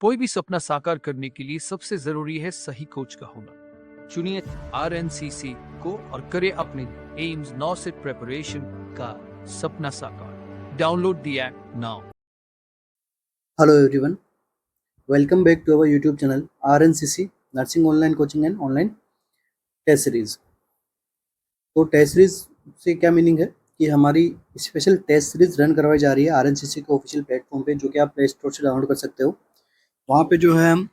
कोई भी सपना साकार करने के लिए सबसे जरूरी है सही कोच का होना। चुनिए RNCC को और करें अपने एम्स नौ सेट प्रिपरेशन का सपना साकार। Download the app now. Hello everyone, welcome back to our YouTube channel RNCC Nursing Online Coaching and Online Test Series। तो टेस्ट सीरीज से क्या मीनिंग है कि हमारी स्पेशल टेस्ट सीरीज रन करवाई जा रही है RNCC के ऑफिशियल प्लेटफॉर्म पे, जो कि आप प्ले स्टोर से डाउनलोड कर सकते हो। वहाँ पे जो है हम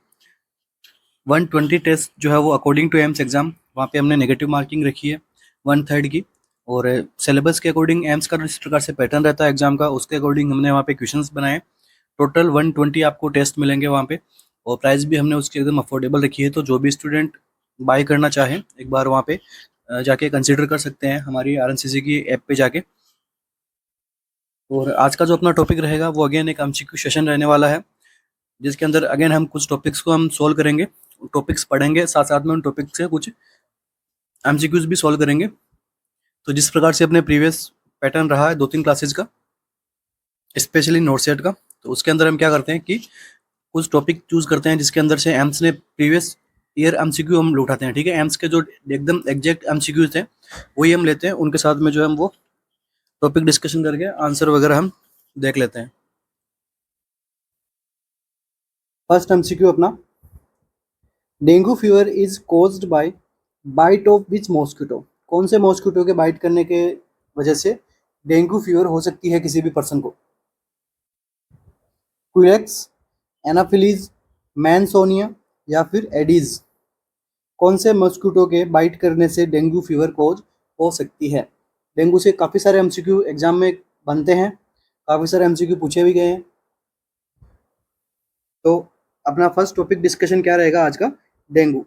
120 टेस्ट जो है वो अकॉर्डिंग टू एम्स एग्जाम, वहाँ पे हमने नेगेटिव मार्किंग रखी है 1/3 की। और सिलेबस के अकॉर्डिंग एम्स का जिस प्रकार से पैटर्न रहता है एग्जाम का, उसके अकॉर्डिंग हमने वहाँ पे क्वेश्चंस बनाए। टोटल 120 आपको टेस्ट मिलेंगे वहाँ पे, और प्राइस भी हमने उसकी एकदम अफोर्डेबल रखी है। तो जो भी स्टूडेंट बाय करना चाहें एक बार वहाँ पे जाके कंसिडर कर सकते हैं हमारी RNCC की ऐप पे जाके। और आज का जो अपना टॉपिक रहेगा वो अगेन एक MCQ सेशन रहने वाला है, जिसके अंदर अगेन हम कुछ टॉपिक्स को हम सोल्व करेंगे, टॉपिक्स पढ़ेंगे, साथ साथ में उन टॉपिक्स से कुछ MCQs भी सोल्व करेंगे। तो जिस प्रकार से अपने प्रीवियस पैटर्न रहा है 2-3 क्लासेज का, स्पेशली नोट सेट का, तो उसके अंदर हम क्या करते हैं कि कुछ टॉपिक चूज करते हैं जिसके अंदर से एम्स ने प्रीवियस ईयर MCQ हम उठाते हैं। ठीक है, एम्स के जो एकदम एग्जैक्ट MCQ थे वही हम लेते हैं, उनके साथ में जो है हम वो टॉपिक डिस्कशन करके आंसर वगैरह हम देख लेते हैं। फर्स्ट MCQ अपना, dengue fever is caused by bite of which mosquito. कौन से मॉस्किटो के बाइट करने के वजह से डेंगू फीवर हो सकती है किसी भी पर्सन को? क्यूलेक्स, एनाफिलीज, मैनसोनिया या फिर एडीज। कौन से मॉस्किटो के बाइट करने से डेंगू फीवर कोज हो सकती है? डेंगू से काफ़ी सारे MCQ एग्जाम में बनते हैं, काफ़ी सारे MCQ पूछे भी गए हैं। तो अपना फर्स्ट टॉपिक डिस्कशन क्या रहेगा आज का? डेंगू।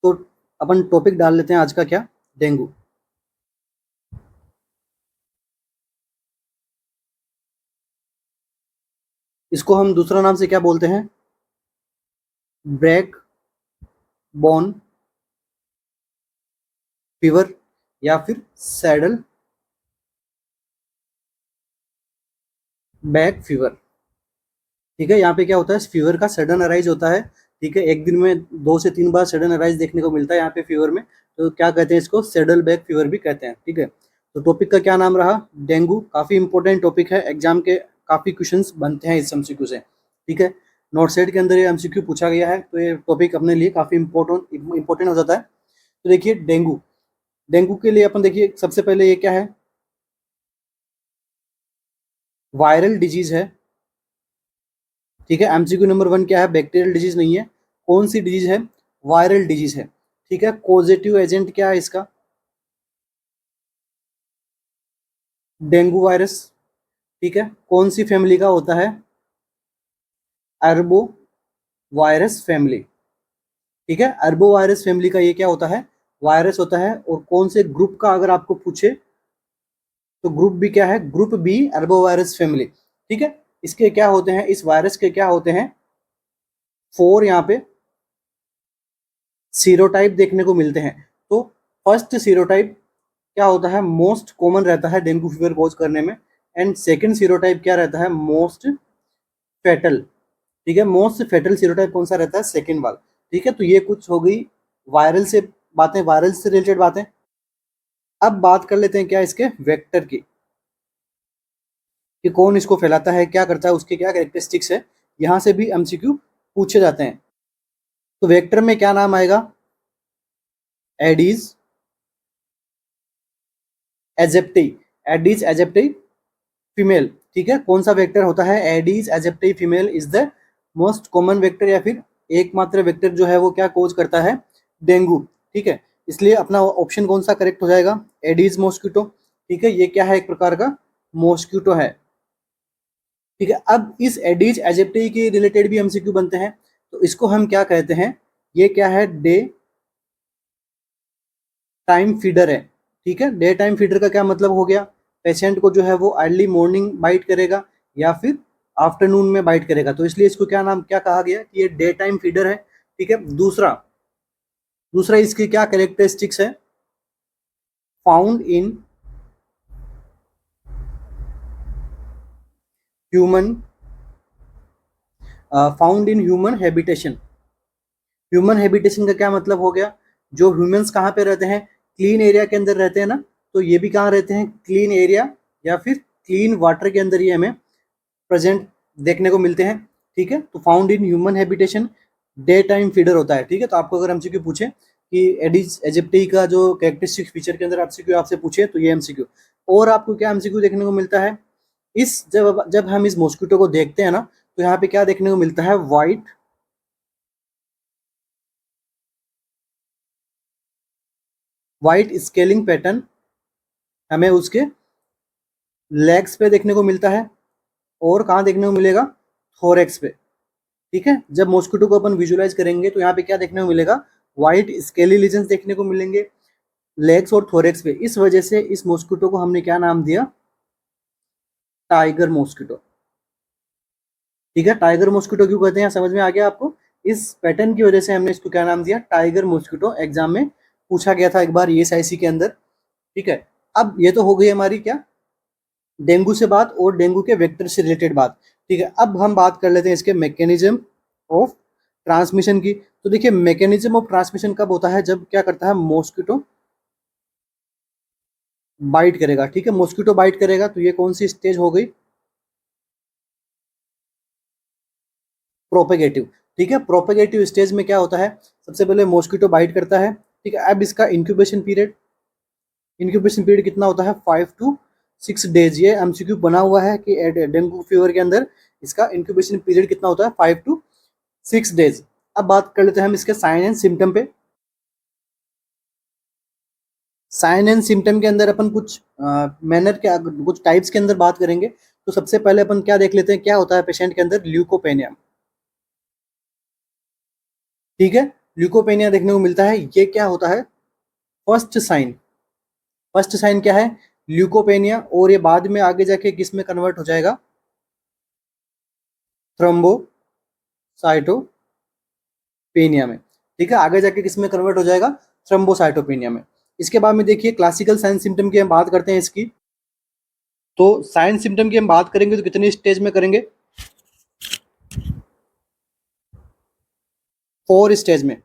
तो अपन टॉपिक डाल लेते हैं आज का, क्या? डेंगू। इसको हम दूसरा नाम से क्या बोलते हैं? ब्रैक बोन फीवर या फिर सैडल बैक फीवर। ठीक है, यहाँ पे क्या होता है, फीवर का सडन अराइज होता है। ठीक है, एक दिन में 2 से 3 बार सडन अराइज देखने को मिलता है यहाँ पे फीवर में, तो क्या कहते हैं इसको? सैडल बैक फीवर भी कहते हैं। ठीक है, तो टॉपिक का क्या नाम रहा? डेंगू। काफ़ी इंपॉर्टेंट टॉपिक है, एग्जाम के काफ़ी क्वेश्चंस बनते हैं इस MCQ से। ठीक है, नोट सेट के अंदर ये MCQ पूछा गया है, तो ये टॉपिक अपने लिए काफ़ी इंपॉर्टेंट हो जाता है। तो देखिए डेंगू, डेंगू के लिए अपन देखिए सबसे पहले ये क्या है? वायरल डिजीज है। ठीक है, MCQ नंबर 1 क्या है? बैक्टीरियल डिजीज नहीं है। कौन सी डिजीज है? वायरल डिजीज है। ठीक है, कॉजेटिव एजेंट क्या है इसका? Dengue virus. ठीक है, कौन सी फैमिली का होता है? अरबो वायरस फैमिली। ठीक है, अरबो वायरस फैमिली का ये क्या होता है? वायरस होता है। और कौन से ग्रुप का अगर आपको पूछे तो ग्रुप भी क्या है? ग्रुप बी अरबो वायरस फैमिली। ठीक है, इसके क्या होते हैं, इस वायरस के क्या होते हैं? 4 यहाँ पे सीरोटाइप देखने को मिलते हैं। तो फर्स्ट सीरोटाइप क्या होता है? मोस्ट कॉमन रहता है डेंगू फीवर कोज करने में। एंड सेकंड सीरोटाइप क्या रहता है? Most fatal. ठीक है, मोस्ट फेटल सीरोटाइप कौन सा रहता है? सेकंड वाला। ठीक है, तो ये कुछ हो गई वायरल से बातें, वायरल से रिलेटेड बातें। अब बात कर लेते हैं क्या इसके वेक्टर की, कि कौन इसको फैलाता है, क्या करता है, उसके क्या कैरेक्टरिस्टिक्स है। यहाँ से भी MCQ पूछे जाते हैं। तो वेक्टर में क्या नाम आएगा? Aedes aegypti. Aedes aegypti female. ठीक है, कौन सा वेक्टर होता है? Aedes aegypti female is the most common vector, या फिर एकमात्र वेक्टर जो है वो क्या कोज करता है? डेंगू। ठीक है, इसलिए अपना ऑप्शन कौन सा करेक्ट हो जाएगा? Aedes mosquito. ठीक है, ये क्या है? एक प्रकार का मॉस्किटो है। ठीक है, अब इस एडीज एजिप्टी के रिलेटेड भी MCQ बनते हैं। तो इसको हम क्या कहते हैं? ये क्या है? डे टाइम फीडर है। ठीक है, डे टाइम फीडर का क्या मतलब हो गया? पेशेंट को जो है वो अर्ली मॉर्निंग बाइट करेगा या फिर आफ्टरनून में बाइट करेगा, तो इसलिए इसको क्या नाम, क्या कहा गया कि ये डे टाइम फीडर है। ठीक है, दूसरा दूसरा इसकी क्या कैरेक्टरिस्टिक्स है? Found in human found in human habitation. Human habitation का क्या मतलब हो गया, जो ह्यूमंस कहाँ पे रहते हैं, क्लीन एरिया के अंदर रहते हैं ना, तो ये भी कहाँ रहते हैं, क्लीन एरिया या फिर क्लीन वाटर के अंदर ही हमें प्रेजेंट देखने को मिलते हैं। ठीक है, तो found in human habitation, day time feeder होता है। ठीक है, तो आपको अगर एमसीक्यू पूछे कि एडिस एजिप्टी का जो कैरेक्टरिस्टिक फीचर के अंदर एमसीक्यू आपसे पूछे तो ये एमसीक्यू। और आपको क्या एमसीक्यू देखने को मिलता है, इस जब जब हम इस मॉस्किटो को देखते हैं ना, तो यहाँ पे क्या देखने को मिलता है, वाइट स्केलिंग पैटर्न हमें उसके लेग्स पे देखने को मिलता है, और कहाँ देखने को मिलेगा, थोरेक्स पे। ठीक है, जब मॉस्किटो को अपन विजुलाइज करेंगे तो यहाँ पे क्या देखने को मिलेगा, व्हाइट स्केली लीजन्स देखने को मिलेंगे लेग्स और थोरेक्स पे। इस वजह से इस मॉस्किटो को हमने क्या नाम दिया, टाइगर मॉस्किटो। ठीक है, टाइगर मॉस्किटो क्यों कहते हैं, समझ में आ गया आपको, इस पैटर्न की वजह से हमने इसको क्या नाम दिया, टाइगर मॉस्किटो। एग्जाम में पूछा गया था एक बार ईएसआईसी के अंदर। ठीक है, अब ये तो हो गई हमारी क्या, डेंगू से बात और डेंगू के वेक्टर से रिलेटेड बात। ठीक है, अब हम बात कर लेते हैं इसके मैकेनिज्म ऑफ ट्रांसमिशन की। तो देखिए, मैकेनिज्म ऑफ ट्रांसमिशन कब होता है, जब क्या करता है, मॉस्किटो बाइट करेगा। ठीक है, मॉस्किटो बाइट करेगा, तो ये कौन सी स्टेज हो गई, प्रोपेगेटिव। ठीक है, प्रोपेगेटिव स्टेज में क्या होता है, सबसे पहले मॉस्किटो बाइट करता है। ठीक है, अब इसका इंक्यूबेशन पीरियड कितना होता है, 5 to 6 डेज। ये एमसीक्यू बना हुआ है कि डेंगू फीवर के अंदर इसका इंक्यूबेशन पीरियड कितना होता है, 5 to 6 डेज। अब बात कर लेते हैं हम इसके साइन एंड सिम्टम पे। साइन एंड सिम्टम के अंदर अपन कुछ मैनर के कुछ टाइप्स के अंदर बात करेंगे। तो सबसे पहले अपन क्या देख लेते हैं, क्या होता है पेशेंट के अंदर, ल्यूकोपेनिया। ठीक है, ल्यूकोपेनिया देखने को मिलता है। ये क्या होता है, फर्स्ट साइन। फर्स्ट साइन क्या है, ल्यूकोपेनिया, और ये बाद में आगे जाके किस में कन्वर्ट हो जाएगा, थ्रोम्बोसाइटोपेनिया में। ठीक है, आगे जाके किस में कन्वर्ट हो जाएगा, थ्रोम्बोसाइटोपेनिया में। इसके बाद में देखिए क्लासिकल साइन सिम्टम की हम बात करते हैं इसकी। तो साइन सिम्टम की हम बात करेंगे तो कितनी स्टेज में करेंगे, 4 स्टेज में।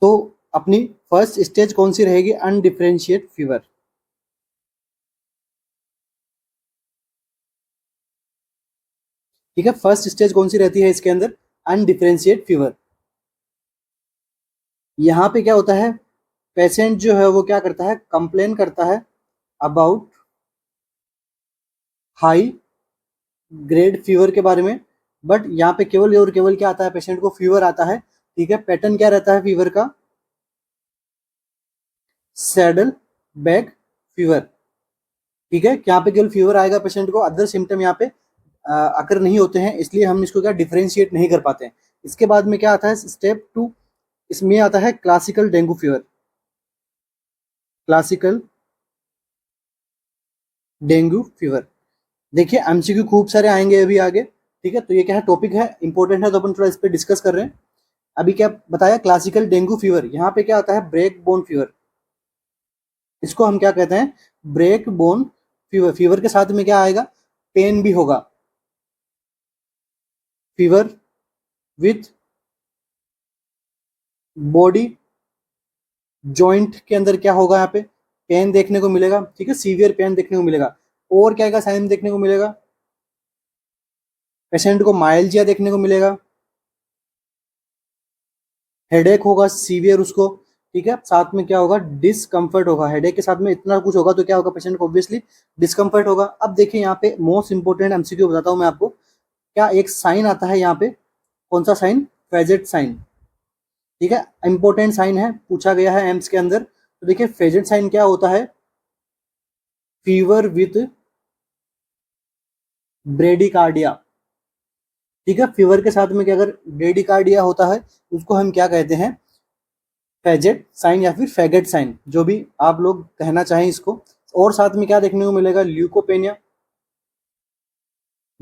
तो अपनी फर्स्ट स्टेज कौन सी रहेगी, अनडिफरेंशिएट फीवर। ठीक है, फर्स्ट स्टेज कौन सी रहती है इसके अंदर, अनडिफरेंशिएट फीवर। यहाँ पे क्या होता है, पेशेंट जो है वो क्या करता है, कंप्लेन करता है अबाउट हाई ग्रेड फीवर के बारे में। बट यहाँ पे केवल और केवल क्या आता है, पेशेंट को फीवर आता है। ठीक है, पैटर्न क्या रहता है फीवर का, सैडल बैक फीवर। ठीक है, यहाँ पे केवल फीवर आएगा पेशेंट को, अदर सिम्टम यहाँ पे अकर नहीं होते हैं, इसलिए हम इसको क्या डिफरेंशिएट नहीं कर पाते हैं। इसके बाद में क्या आता है, स्टेप 2, इसमें आता है classical dengue fever. Classical dengue fever. देखिए एमसीक्यू खूब सारे आएंगे अभी आगे। ठीक है, तो ये क्या है, टॉपिक है, इंपॉर्टेंट है, तो अपन थोड़ा इस पर डिस्कस कर रहे हैं। अभी क्या बताया, क्लासिकल डेंगू फीवर। यहाँ पे क्या होता है, ब्रेक बोन फीवर। इसको हम क्या कहते हैं, ब्रेक बोन फीवर। फीवर के साथ में क्या आएगा, पेन भी होगा। फीवर विथ बॉडी जॉइंट के अंदर क्या होगा, यहाँ पे पेन देखने को मिलेगा। ठीक है, सीवियर पेन देखने को मिलेगा। और क्या क्या साइन देखने को मिलेगा, पेशेंट को माइल्जिया देखने को मिलेगा, हेडेक होगा सीवियर उसको। ठीक है, साथ में क्या होगा, डिसकंफर्ट होगा। हेडेक के साथ में इतना कुछ होगा तो क्या होगा, पेशेंट को ऑब्वियसली डिस्कंफर्ट होगा। अब देखिए यहाँ पे मोस्ट इंपोर्टेंट एमसीक्यू बताता हूँ मैं आपको, क्या एक साइन आता है यहाँ पे, कौन सा साइन, फेजेट साइन। ठीक है, इंपॉर्टेंट साइन है, पूछा गया है एम्स के अंदर। तो देखिए फेजेट साइन क्या होता है, फीवर विथ ब्रेडिकार्डिया। ठीक है, फीवर के साथ में क्या अगर ब्रेडिकार्डिया होता है, उसको हम क्या कहते हैं, फेजेट साइन या फिर फेगेट साइन, जो भी आप लोग कहना चाहें इसको। और साथ में क्या देखने को मिलेगा, ल्यूकोपेनिया,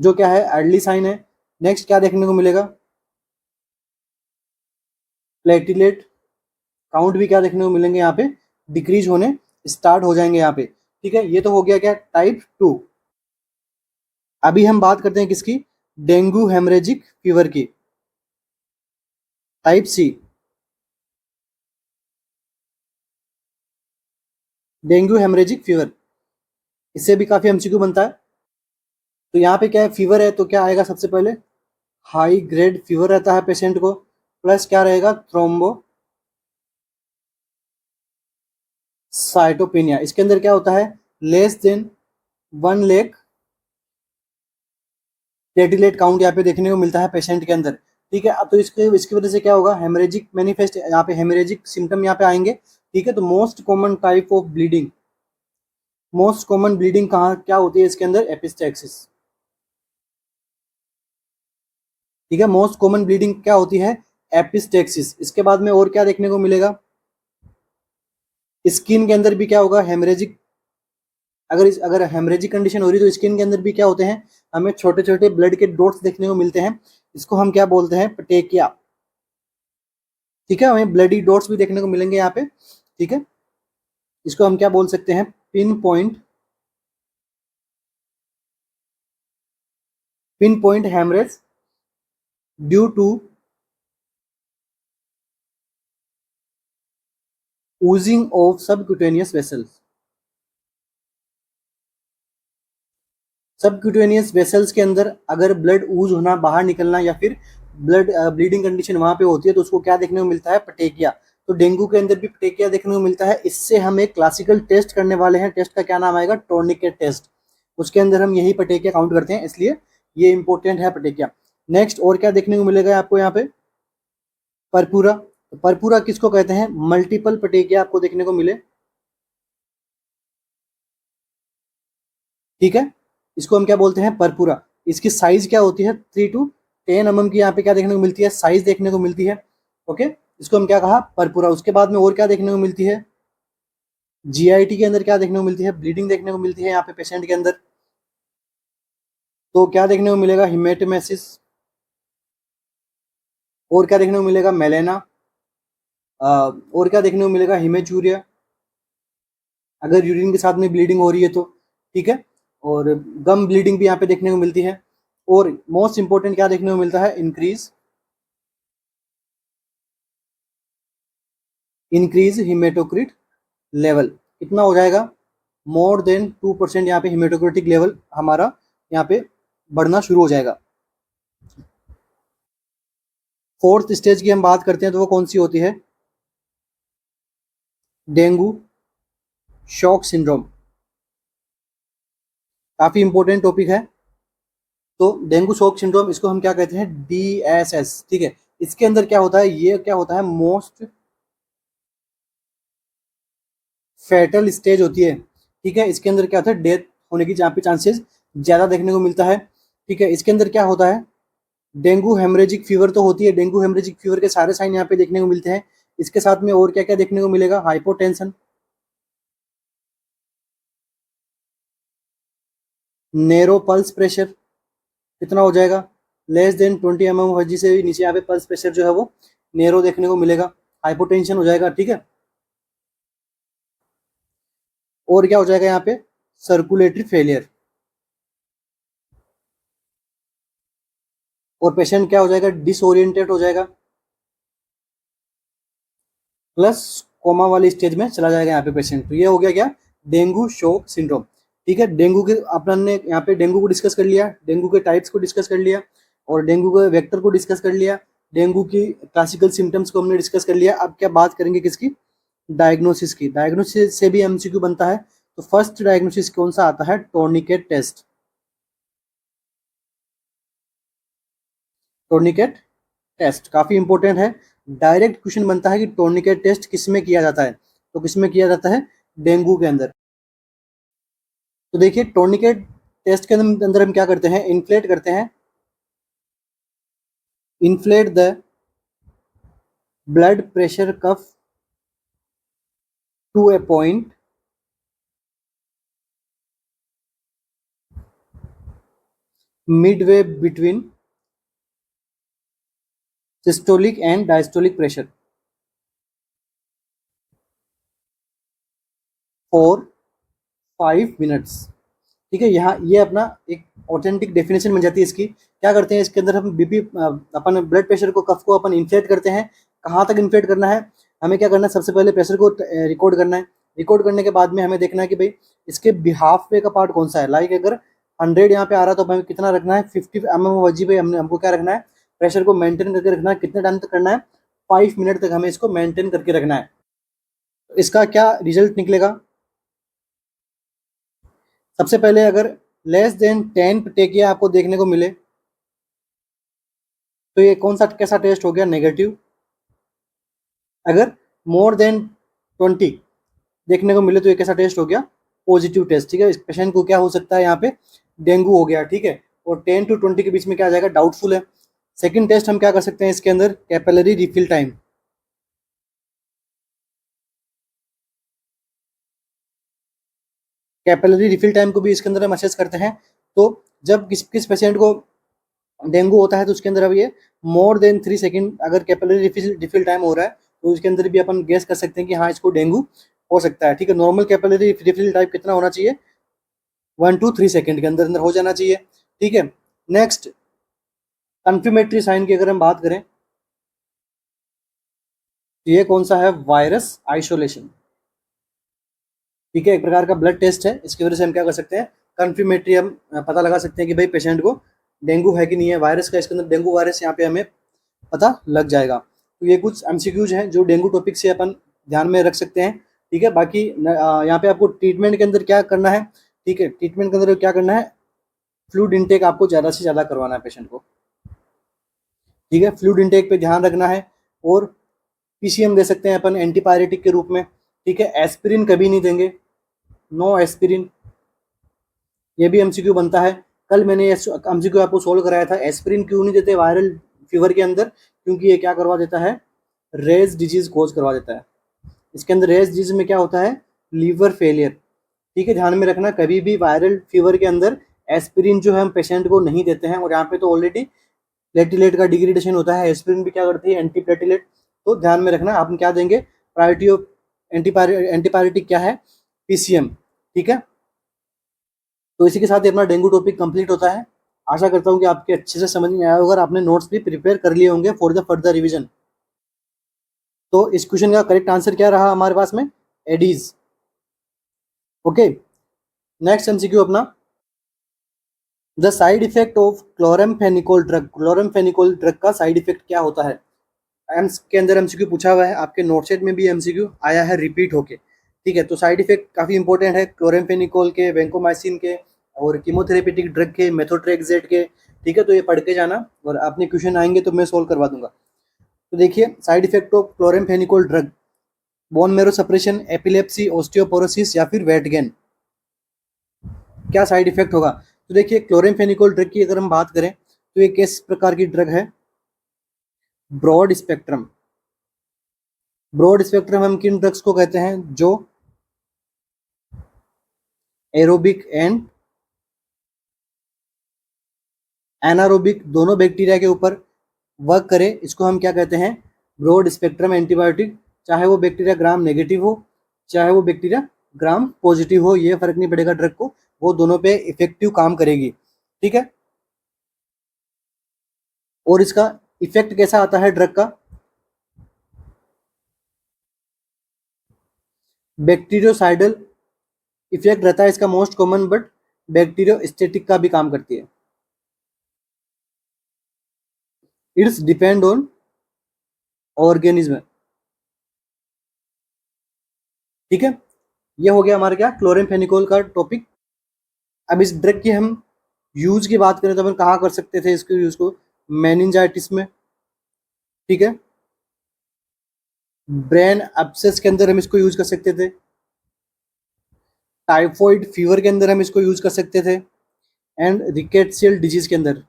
जो क्या है, अर्ली साइन है। नेक्स्ट क्या देखने को मिलेगा, प्लेटिलेट काउंट भी क्या देखने को मिलेंगे, यहाँ पे डिक्रीज होने स्टार्ट हो जाएंगे यहाँ पे। ठीक है, ये तो हो गया क्या, टाइप 2। अभी हम बात करते हैं किसकी, डेंगू हेमरेजिक फीवर की। Type C, dengue haemorrhagic fever, इससे भी काफी एमसीक्यू बनता है। तो यहाँ पे क्या है, फीवर है तो क्या आएगा सबसे पहले, हाई ग्रेड फीवर रहता है पेशेंट को, प्लस क्या रहेगा, थ्रोम्बो साइटोपिनिया। इसके अंदर क्या होता है, less than 1 lakh platelet count यहाँ पे देखने को मिलता है पेशेंट के अंदर। ठीक है, अब तो इसकी वजह से क्या होगा, हेमरेजिक मैनिफेस्ट, यहाँ पे हेमरेजिक सिम्टम यहाँ पे आएंगे। ठीक है, तो most common type of bleeding, most common bleeding कहाँ क्या होती है इसके अंदर, एपिस्टैक्सिस। ठीक है, मोस्ट कॉमन ब्लीडिंग क्या होती है, एपिस्टैक्सिस। इसके बाद में और क्या देखने को मिलेगा, स्किन के अंदर भी क्या होगा, हेमरेजिक, अगर हेमरेजिक कंडीशन हो रही है तो स्किन के अंदर भी क्या होते हैं, हमें छोटे छोटे ब्लड के डॉट्स देखने को मिलते हैं। इसको हम क्या बोलते हैं, पटेकिया। ठीक है, हमें ब्लडी डॉट्स भी देखने को मिलेंगे यहाँ पे। ठीक है, इसको हम क्या बोल सकते हैं, pinpoint haemorrhage due to oozing of subcutaneous vessels. Subcutaneous vessels के अंदर अगर ब्लड ऊज होना, बाहर निकलना, या फिर ब्लड ब्लीडिंग कंडीशन वहां पे होती है तो उसको क्या देखने को मिलता है, पटेकिया। तो डेंगू के अंदर भी पटेकिया देखने को मिलता है। इससे हम एक क्लासिकल टेस्ट करने वाले हैं, टेस्ट का क्या नाम आएगा, टोर्निकेट टेस्ट। उसके अंदर हम यही पटेकिया काउंट करते हैं, इसलिए ये इंपॉर्टेंट है पटेकिया। नेक्स्ट और क्या देखने को मिलेगा आपको यहाँ पे, परपूरा। तो परपूरा किसको कहते हैं, मल्टीपल पटेकिया आपको देखने को मिले। ठीक है, इसको हम क्या बोलते हैं, परपूरा। इसकी साइज क्या होती है, 3 to 10 mm की यहाँ पे क्या देखने को मिलती है, साइज देखने को मिलती है। ओके, इसको हम क्या कहा, परपूरा। उसके बाद में और क्या देखने को मिलती है, जीआईटी के अंदर क्या देखने को मिलती है, ब्लीडिंग देखने को मिलती है यहाँ पे पेशेंट के अंदर। तो क्या देखने को मिलेगा, हिमेटोमेसिस। और क्या देखने को मिलेगा, मेलेना। और क्या देखने को मिलेगा, हिमेचूरिया, अगर यूरिन के साथ में ब्लीडिंग हो रही है तो। ठीक है, और गम ब्लीडिंग भी यहाँ पे देखने को मिलती है। और मोस्ट इंपॉर्टेंट क्या देखने को मिलता है, इंक्रीज हिमेटोक्रिट लेवल। कितना हो जाएगा, मोर देन 2% यहाँ पे हिमेटोक्रिटिक लेवल हमारा यहाँ पे बढ़ना शुरू हो जाएगा। फोर्थ स्टेज की हम बात करते हैं तो वो कौन सी होती है, डेंगू शॉक सिंड्रोम। काफी इंपॉर्टेंट टॉपिक है। तो डेंगू शॉक सिंड्रोम, इसको हम क्या कहते हैं, DSS। ठीक है, इसके अंदर क्या होता है, ये क्या होता है, मोस्ट फैटल स्टेज होती है। ठीक है, इसके अंदर क्या होता है, डेथ होने की जहाँ पे चांसेस ज्यादा देखने को मिलता है। ठीक है, इसके अंदर क्या होता है, डेंगू हेमरेजिक फीवर तो होती है, डेंगू हेमरेजिक फीवर के सारे साइन यहाँ पे देखने को मिलते हैं। इसके साथ में और क्या क्या देखने को मिलेगा, हाइपोटेंशन, नेरो पल्स प्रेशर, कितना हो जाएगा, लेस देन 20 mm से भी नीचे यहाँ पे पल्स प्रेशर जो है वो नेरो देखने को मिलेगा, हाइपोटेंशन हो जाएगा। ठीक है, और क्या हो जाएगा यहाँ पे, सर्कुलेटरी फेलियर। और पेशेंट क्या हो जाएगा, डिसोरिएंटेड हो जाएगा, प्लस कोमा वाली स्टेज में चला जाएगा यहाँ पे पेशेंट। तो ये हो गया क्या, डेंगू शॉक सिंड्रोम। ठीक है, डेंगू के अपन ने यहाँ पे डेंगू को डिस्कस कर लिया, डेंगू के टाइप्स को डिस्कस कर लिया, और डेंगू के वेक्टर को डिस्कस कर लिया, डेंगू की क्लासिकल सिम्टम्स को हमने डिस्कस कर लिया। अब क्या बात करेंगे किसकी, डायग्नोसिस की। डायग्नोसिस से भी एमसीक्यू बनता है। तो फर्स्ट डायग्नोसिस कौन सा आता है, टोर्निकेट टेस्ट। टोर्निकेट टेस्ट काफी इंपॉर्टेंट है। डायरेक्ट क्वेश्चन बनता है कि टोर्निकेट टेस्ट किसमें किया जाता है, तो किसमें किया जाता है, डेंगू के अंदर। तो देखिए, टोर्निकेट टेस्ट के अंदर हम क्या करते हैं, इन्फ्लेट करते हैं, inflate the blood pressure cuff to a point midway between systolic and diastolic pressure for 5 minutes। ठीक है। यहाँ ये अपना एक ऑथेंटिक डेफिनेशन बन जाती है इसकी। क्या करते हैं इसके अंदर हम बीपी अपन ब्लड प्रेशर को कफ को अपन इन्फ्लेट करते हैं। कहाँ तक इन्फ्लेट करना है, हमें क्या करना है, सबसे पहले प्रेशर को रिकॉर्ड करना है। रिकॉर्ड करने के बाद में हमें देखना है कि भाई इसके बिहाफ पे का पार्ट कौन सा है। लाइक अगर 100 यहाँ पे आ रहा है तो हमें कितना रखना है, 50 mm पे हमको क्या रखना है, प्रेशर को मेंटेन करके रखना है। कितने टाइम तक करना है, 5 मिनट तक हमें इसको मेंटेन करके रखना है। तो इसका क्या रिजल्ट निकलेगा, सबसे पहले अगर लेस देन 10 टेकिया आपको देखने को मिले तो ये कौन सा कैसा टेस्ट हो गया, नेगेटिव। अगर मोर देन 20 देखने को मिले तो ये कैसा टेस्ट हो गया, पॉजिटिव टेस्ट। ठीक है, इस पेशेंट को क्या हो सकता है, यहाँ पे डेंगू हो गया। ठीक है, और 10 to 20 के बीच में क्या आ जाएगा, डाउटफुल है। सेकंड टेस्ट हम क्या कर सकते हैं इसके अंदर, capillary refill time. Capillary refill time को भी इसके अंदर हम असेस करते हैं। तो जब किस पेशेंट को डेंगू होता है तो उसके अंदर अब ये मोर देन 3 सेकंड अगर कैपिलरी रिफिल टाइम हो रहा है तो उसके अंदर भी अपन गेस कर सकते हैं कि हाँ इसको डेंगू हो सकता है। ठीक है, नॉर्मल कैपिलरी रिफिल टाइम कितना होना चाहिए, 1 to 3 सेकंड के अंदर अंदर हो जाना चाहिए। ठीक है, नेक्स्ट कंफर्मेटरी साइन की अगर हम बात करें तो ये कौन सा है, वायरस आइसोलेशन। ठीक है, एक प्रकार का ब्लड टेस्ट है, इसकी वजह से हम क्या कर सकते हैं, कंफर्मेटरी हम पता लगा सकते हैं कि भाई पेशेंट को डेंगू है कि नहीं है, वायरस का इसके अंदर डेंगू वायरस यहाँ पे हमें पता लग जाएगा। तो ये कुछ एमसीक्यूज हैं जो डेंगू टॉपिक से अपन ध्यान में रख सकते हैं। ठीक है, बाकी यहाँ पे आपको ट्रीटमेंट के अंदर क्या करना है, ठीक है, ट्रीटमेंट के अंदर क्या करना है, फ्लूइड इंटेक आपको ज़्यादा से ज़्यादा करवाना है पेशेंट को। ठीक है, फ्लूइड इंटेक पे ध्यान रखना है। और पीसीएम दे सकते हैं अपन एंटीपायरेटिक के रूप में। ठीक है, एस्पिरिन कभी नहीं देंगे, नो एस्पिरिन। ये भी एमसीक्यू बनता है। कल मैंने एमसीक्यू आपको सोल्व कराया था, एस्पिरिन क्यों नहीं देते वायरल फीवर के अंदर, क्योंकि ये क्या करवा देता है, रेज डिजीज कोज करवा देता है। इसके अंदर रेज डिजीज में क्या होता है, लीवर फेलियर। ठीक है, ध्यान में रखना, कभी भी वायरल फीवर के अंदर एस्पिरिन जो है हम पेशेंट को नहीं देते हैं। और यहाँ पे तो ऑलरेडी प्लेटिलेट का डिग्रेडेशन होता है, एस्पिरिन भी क्या करती है, एंटी प्लेटिलेट। तो ध्यान में रखना, आप क्या देंगे, प्रायोरिटी ऑफ एंटीपायरेटिक क्या है, पीसीएम। ठीक है, तो इसी के साथ ही अपना डेंगू टॉपिक कंप्लीट होता है। आशा करता हूँ कि आपके अच्छे से समझ में आया होगा, आपने नोट्स भी प्रिपेयर कर लिए होंगे फॉर द फर्दर रिवीजन। तो इस क्वेश्चन का करेक्ट आंसर क्या रहा हमारे पास में, एडीज। ओके, नेक्स्ट एमसीक्यू अपना, the side effect of chloramphenicol drug. Chloramphenicol drug का साइड इफेक्ट क्या होता है, एम्स के अंदर एमसीक्यू पूछा हुआ है, आपके नोटसेट में भी एमसीक्यू आया है रिपीट होके। ठीक है, तो साइड इफेक्ट काफ़ी इंपॉर्टेंट है क्लोरामफेनिकोल के, वेंकोमाइसिन के, और कीमोथेरेपेटिक ड्रग के, मेथोट्रेक्सेट के। ठीक है, तो ये पढ़ के जाना और अपने क्वेश्चन आएंगे तो मैं सोल्व करवा दूंगा। तो देखिए, side effect of chloramphenicol drug, bone marrow suppression, epilepsy, osteoporosis या फिर वेट गेन, क्या साइड इफेक्ट होगा। तो देखिए, क्लोरामफेनिकोल ड्रग की अगर हम बात करें तो ये किस प्रकार की ड्रग है, ब्रॉड स्पेक्ट्रम। ब्रॉड स्पेक्ट्रम हम किन ड्रग्स को कहते हैं, जो एरोबिक एंड एनारोबिक दोनों बैक्टीरिया के ऊपर वर्क करे, इसको हम क्या कहते हैं, ब्रॉड स्पेक्ट्रम एंटीबायोटिक। चाहे वो बैक्टीरिया ग्राम नेगेटिव हो, चाहे वो बैक्टीरिया ग्राम पॉजिटिव हो, ये फर्क नहीं पड़ेगा ड्रग को, वो दोनों पे इफेक्टिव काम करेगी। ठीक है, और इसका इफेक्ट कैसा आता है ड्रग का, बैक्टीरियोसाइडल इफेक्ट रहता है इसका मोस्ट कॉमन, बट बैक्टीरियोस्टेटिक का भी काम करती है। It's depend on organism. ठीक है, ये हो गया हमारा क्या, क्लोरामफेनिकोल का टॉपिक। अब इस ड्रग की हम यूज की बात करें तो अपन कहाँ कर सकते थे इसके यूज को, मेनिंजाइटिस में। ठीक है, ब्रेन एब्सेस के अंदर हम इसको यूज कर सकते थे, टाइफॉइड फीवर के अंदर हम इसको यूज कर सकते थे, एंड रिकेट्सियल डिजीज के अंदर,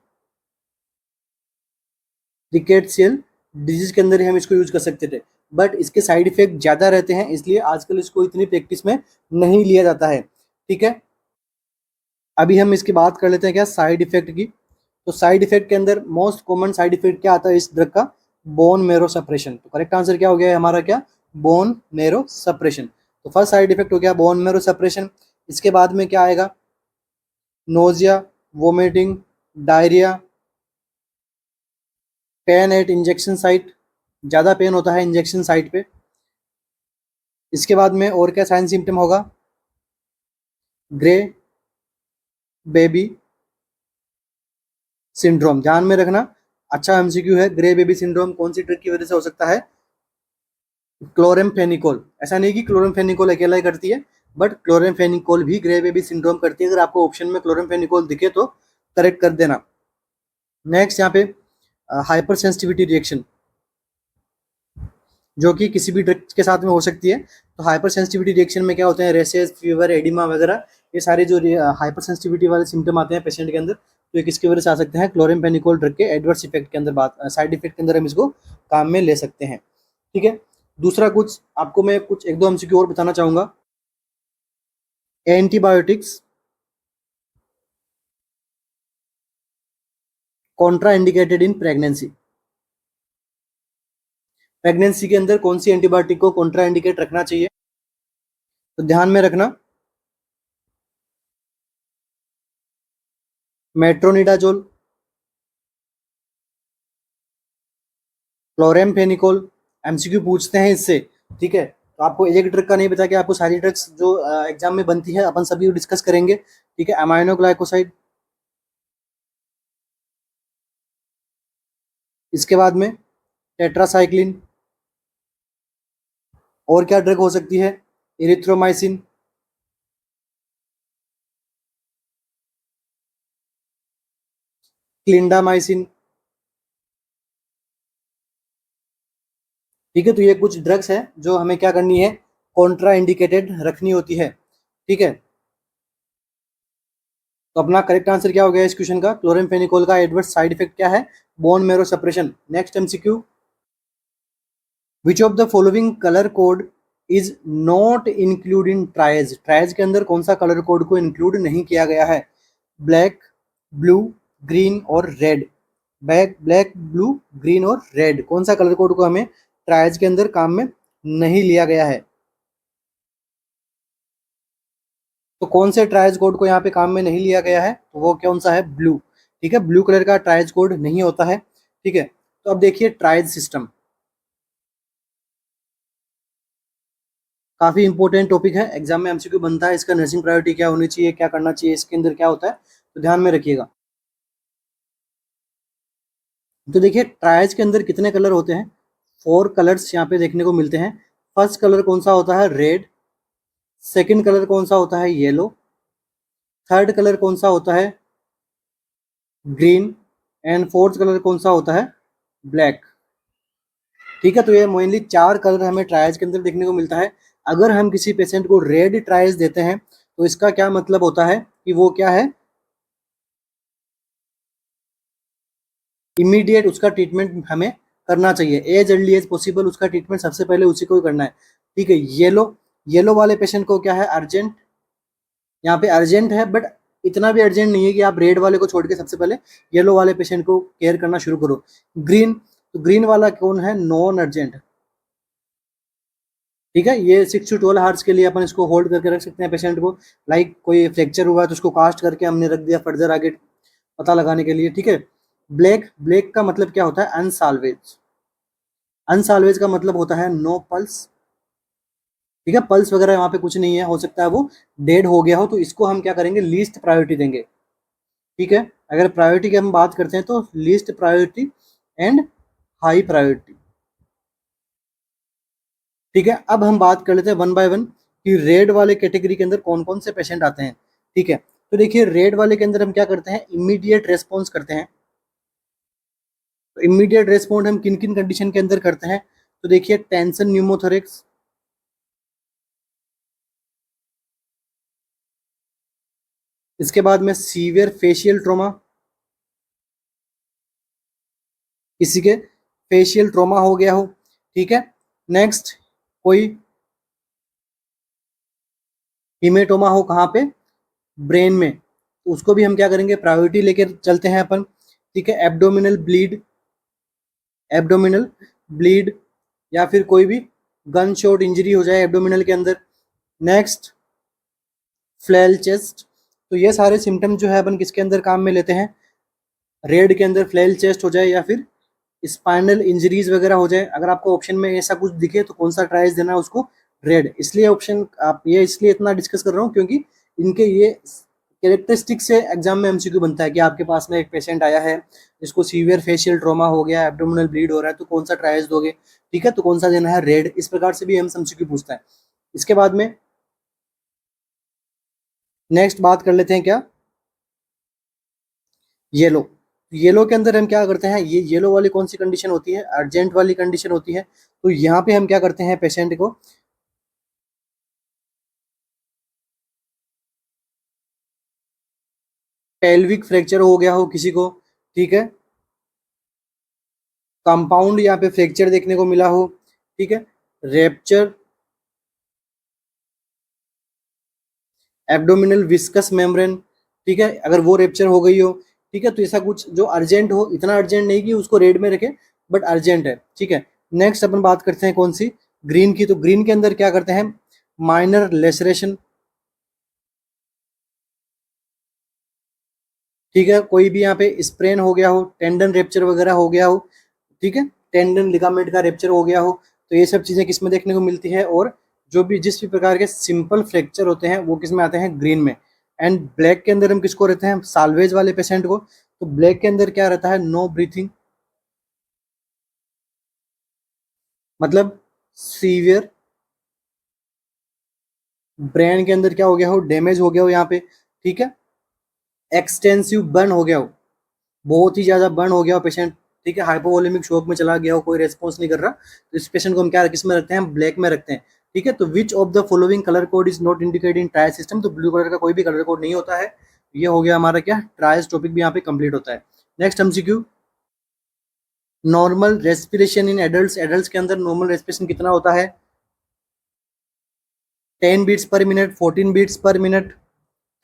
रिकेट्सियल डिजीज के अंदर ही हम इसको यूज कर सकते थे। बट इसके साइड इफेक्ट ज़्यादा रहते हैं, इसलिए आजकल इसको इतनी प्रैक्टिस में नहीं लिया जाता है। ठीक है, अभी हम इसकी बात कर लेते हैं क्या, साइड इफेक्ट की। तो साइड इफेक्ट के अंदर मोस्ट कॉमन साइड इफेक्ट क्या आता है इस ड्रग का, बोन मेरो सप्रेशन। तो करेक्ट आंसर क्या हो गया हमारा, क्या, बोन मेरो सप्रेशन। तो फर्स्ट साइड इफेक्ट हो गया बोन मेरो सप्रेशन। इसके बाद में क्या आएगा, nausea, vomiting, diarrhoea, pen eight injection site, ज़्यादा पेन होता है इंजेक्शन साइट पे। इसके बाद में और क्या साइन सिम्टम होगा? ग्रे बेबी सिंड्रोम, ध्यान में रखना, अच्छा एमसीक्यू है। ग्रे बेबी सिंड्रोम कौन सी ड्रग की वजह से हो सकता है? क्लोरेमफेनिकोल। ऐसा नहीं कि क्लोरेमफेनिकोल अकेला ही करती है, बट क्लोरेमफेनिकोल भी ग्रे बेबी सिंड्रोम करती है। अगर आपको ऑप्शन में क्लोरेमफेनिकोल दिखे तो करेक्ट कर देना। नेक्स्ट यहाँ पे हाइपर सेंसिटिविटी रिएक्शन, जो कि किसी भी ड्रग के साथ में हो सकती है। तो हाइपर सेंसिटिविटी रिएक्शन में क्या होते हैं? रेसेस, फीवर, एडिमा वगैरह, ये सारे जो हाइपर सेंसिटिविटी वाले सिम्टम आते हैं पेशेंट के अंदर, तो ये किसकी वजह से आ सकते हैं? क्लोरेमफेनिकोल ड्रग के एडवर्स इफेक्ट के अंदर, बात साइड इफेक्ट के अंदर हम इसको काम में ले सकते हैं। ठीक है, दूसरा कुछ आपको मैं कुछ एक दो एमसीक्यू और बताना चाहूंगा। Antibiotics Contra indicated in pregnancy, pregnancy के अंदर कौन सी एंटीबायोटिक को कॉन्ट्रा इंडिकेट रखना चाहिए? तो ध्यान में रखना, मेट्रोनिडाजोल, क्लोरेमफेनिकोल, एमसीक्यू पूछते हैं इससे। ठीक है, तो आपको एक ड्रग का नहीं बता के आपको सारी ड्रग्स जो एग्जाम में बनती है अपन सभी डिस्कस करेंगे। ठीक है, अमाइनो ग्लाइकोसाइड, इसके बाद में टेट्रासाइक्लिन, और क्या ड्रग हो सकती है? Erythromycin, clindamycin. ठीक है, तो ये कुछ ड्रग्स है जो हमें क्या करनी है? कॉन्ट्रा इंडिकेटेड रखनी होती है। ठीक है, तो अपना करेक्ट आंसर क्या हो गया इस क्वेश्चन का? क्लोरेमफेनिकोल का एडवर्स साइड इफेक्ट क्या है? Bone marrow suppression. Next MCQ, which of the following colour code is not include in tries? Tries के अंदर कौन सा कलर कोड को इंक्लूड नहीं किया गया है? ब्लैक, ब्लू, ग्रीन और रेड। ब्लैक, ब्लू, ग्रीन और रेड, कौन सा कलर कोड को हमें ट्राइज के अंदर काम में नहीं लिया गया है? तो कौन से ट्राइज कोड को यहाँ पे काम में नहीं लिया गया है? तो वो कौन सा है? ब्लू। ठीक है, ब्लू कलर का ट्राइज कोड नहीं होता है। ठीक है, तो अब देखिए ट्राइज सिस्टम, काफी इंपॉर्टेंट टॉपिक है, एग्जाम में एमसीक्यू बनता है इसका। नर्सिंग प्रायोरिटी क्या होनी चाहिए, क्या करना चाहिए, इसके अंदर क्या होता है, तो ध्यान में रखिएगा। तो देखिए ट्राइज के अंदर कितने कलर होते हैं? 4 कलर्स यहाँ पे देखने को मिलते हैं। फर्स्ट कलर कौन सा होता है? रेड। सेकंड कलर कौन सा होता है? येलो। थर्ड कलर कौन सा होता है? ग्रीन। एंड फोर्थ कलर कौन सा होता है? ब्लैक। ठीक है, तो ये मेनली 4 कलर हमें ट्राइज के अंदर देखने को मिलता है। अगर हम किसी पेशेंट को रेड ट्राइज देते हैं तो इसका क्या मतलब होता है कि वो क्या है? इमीडिएट उसका ट्रीटमेंट हमें करना चाहिए, एज अर्ली एज पॉसिबल उसका ट्रीटमेंट सबसे पहले उसी को ही करना है। ठीक है, येलो, येलो वाले पेशेंट को क्या है? अर्जेंट। यहाँ पे अर्जेंट है, बट इतना भी अर्जेंट नहीं है कि आप रेड वाले को छोड़ के सबसे पहले येलो वाले पेशेंट को केयर करना शुरू करो। ग्रीन, तो ग्रीन वाला कौन है? Non urgent. ठीक है, ये 6 to 12 आवर्स के लिए अपन इसको होल्ड करके रख सकते हैं पेशेंट को। लाइक कोई फ्रैक्चर हुआ है तो उसको कास्ट करके हमने रख दिया फर्दर आगे पता लगाने के लिए। ठीक है, ब्लैक, ब्लैक का मतलब क्या होता है? अनसाल्वेज। अनसाल्वेज का मतलब होता है नो पल्स। ठीक है, पल्स वगैरह वहाँ पे कुछ नहीं है, हो सकता है वो डेड हो गया हो, तो इसको हम क्या करेंगे? लीस्ट प्रायोरिटी देंगे। ठीक है, अगर प्रायोरिटी की हम बात करते हैं तो least priority and high priority. ठीक है, अब हम बात कर लेते हैं वन बाय वन कि रेड वाले कैटेगरी के अंदर कौन कौन से पेशेंट आते हैं। ठीक है, तो देखिए रेड वाले के अंदर हम क्या करते हैं? इमीडिएट रेस्पॉन्स करते हैं। तो इमीडिएट रेस्पॉन्स हम किन किन कंडीशन के अंदर करते हैं? तो देखिए टेंशन न्यूमोथोरेक्स, इसके बाद में सीवियर फेशियल ट्रोमा, किसी के फेशियल ट्रोमा हो गया हो। ठीक है, नेक्स्ट कोई हिमेटोमा हो, कहाँ पे? ब्रेन में, तो उसको भी हम क्या करेंगे? प्रायोरिटी लेके चलते हैं अपन। ठीक है, एब्डोमिनल ब्लीड, एब्डोमिनल ब्लीड, या फिर कोई भी गन शॉट इंजरी हो जाए एब्डोमिनल के अंदर। नेक्स्ट फ्लैल चेस्ट, तो ये सारे सिम्टम जो है अपन किसके अंदर काम में लेते हैं, रेड के अंदर फ्लैल चेस्ट हो जाए या फिर स्पाइनल इंजरीज वगैरह हो जाए। अगर आपको ऑप्शन में ऐसा कुछ दिखे तो कौन सा ट्राइज देना है उसको, रेड। इसलिए ऑप्शन आप ये इसलिए इतना डिस्कस कर रहा हूँ क्योंकि इनके ये कैरेक्टरिस्टिक से एग्जाम में एमसीक्यू बनता है कि आपके पास में एक पेशेंट आया है जिसको सीवियर फेशियल ट्रॉमा हो गया, एब्डोमिनल ब्लीड हो रहा है, तो कौन सा ट्राइज दोगे, ठीक है, तो कौन सा देना है, रेड। इस प्रकार से भी एमसीक्यू पूछता है। इसके बाद में नेक्स्ट बात कर लेते हैं क्या, येलो। येलो के अंदर हम क्या करते हैं, ये येलो वाली कौन सी कंडीशन होती है, अर्जेंट वाली कंडीशन होती है। तो यहाँ पे हम क्या करते हैं, पेशेंट को पेल्विक फ्रैक्चर हो गया हो किसी को, ठीक है, कंपाउंड यहाँ पे फ्रैक्चर देखने को मिला हो, ठीक है, रेप्चर एब्डोमिनल विस्कस मेम्ब्रेन, ठीक है, अगर वो रेप्चर हो गई हो, ठीक है, तो ऐसा कुछ जो अर्जेंट हो, इतना अर्जेंट नहीं कि उसको रेड में रखे, बट अर्जेंट है, ठीक है। नेक्स्ट अपन बात करते हैं कौन सी, ग्रीन की। तो ग्रीन के अंदर क्या करते हैं, माइनर लेसरेशन, ठीक है, कोई भी यहाँ पे स्प्रेन हो गया हो, टेंडन रेप्चर वगैरह हो गया हो, ठीक है, टेंडन लिगामेंट का रेप्चर हो गया हो, तो ये सब चीजें किस में देखने को मिलती है। और जो भी जिस भी प्रकार के सिंपल फ्रैक्चर होते हैं वो किस में आते हैं, ग्रीन में। एंड ब्लैक के अंदर हम किसको रहते हैं, साल्वेज वाले पेशेंट को। तो ब्लैक के अंदर क्या रहता है, नो ब्रीथिंग, मतलब सीवियर ब्रेन के अंदर क्या हो गया हो, डैमेज हो गया हो यहाँ पे, ठीक है, एक्सटेंसिव बर्न हो गया हो, बहुत ही ज्यादा बर्न हो गया हो पेशेंट, ठीक है, हाइपोवोलेमिक शॉक में चला गया हो, कोई रेस्पॉन्स नहीं कर रहा, तो इस पेशेंट को हम क्या किस में रखते हैं, ब्लैक में रखते हैं, ठीक है। तो विच of the following colour code is not indicated in trial system, तो ब्लू कलर का कोई भी कलर कोड नहीं होता है। ये हो गया हमारा क्या, ट्रायल्स टॉपिक भी यहाँ पे कंप्लीट होता है। Next MCQ, normal respiration in adults. Adults के अंदर नॉर्मल रेस्पिरेशन कितना होता है, 10 beats per minute, 14 beats per minute,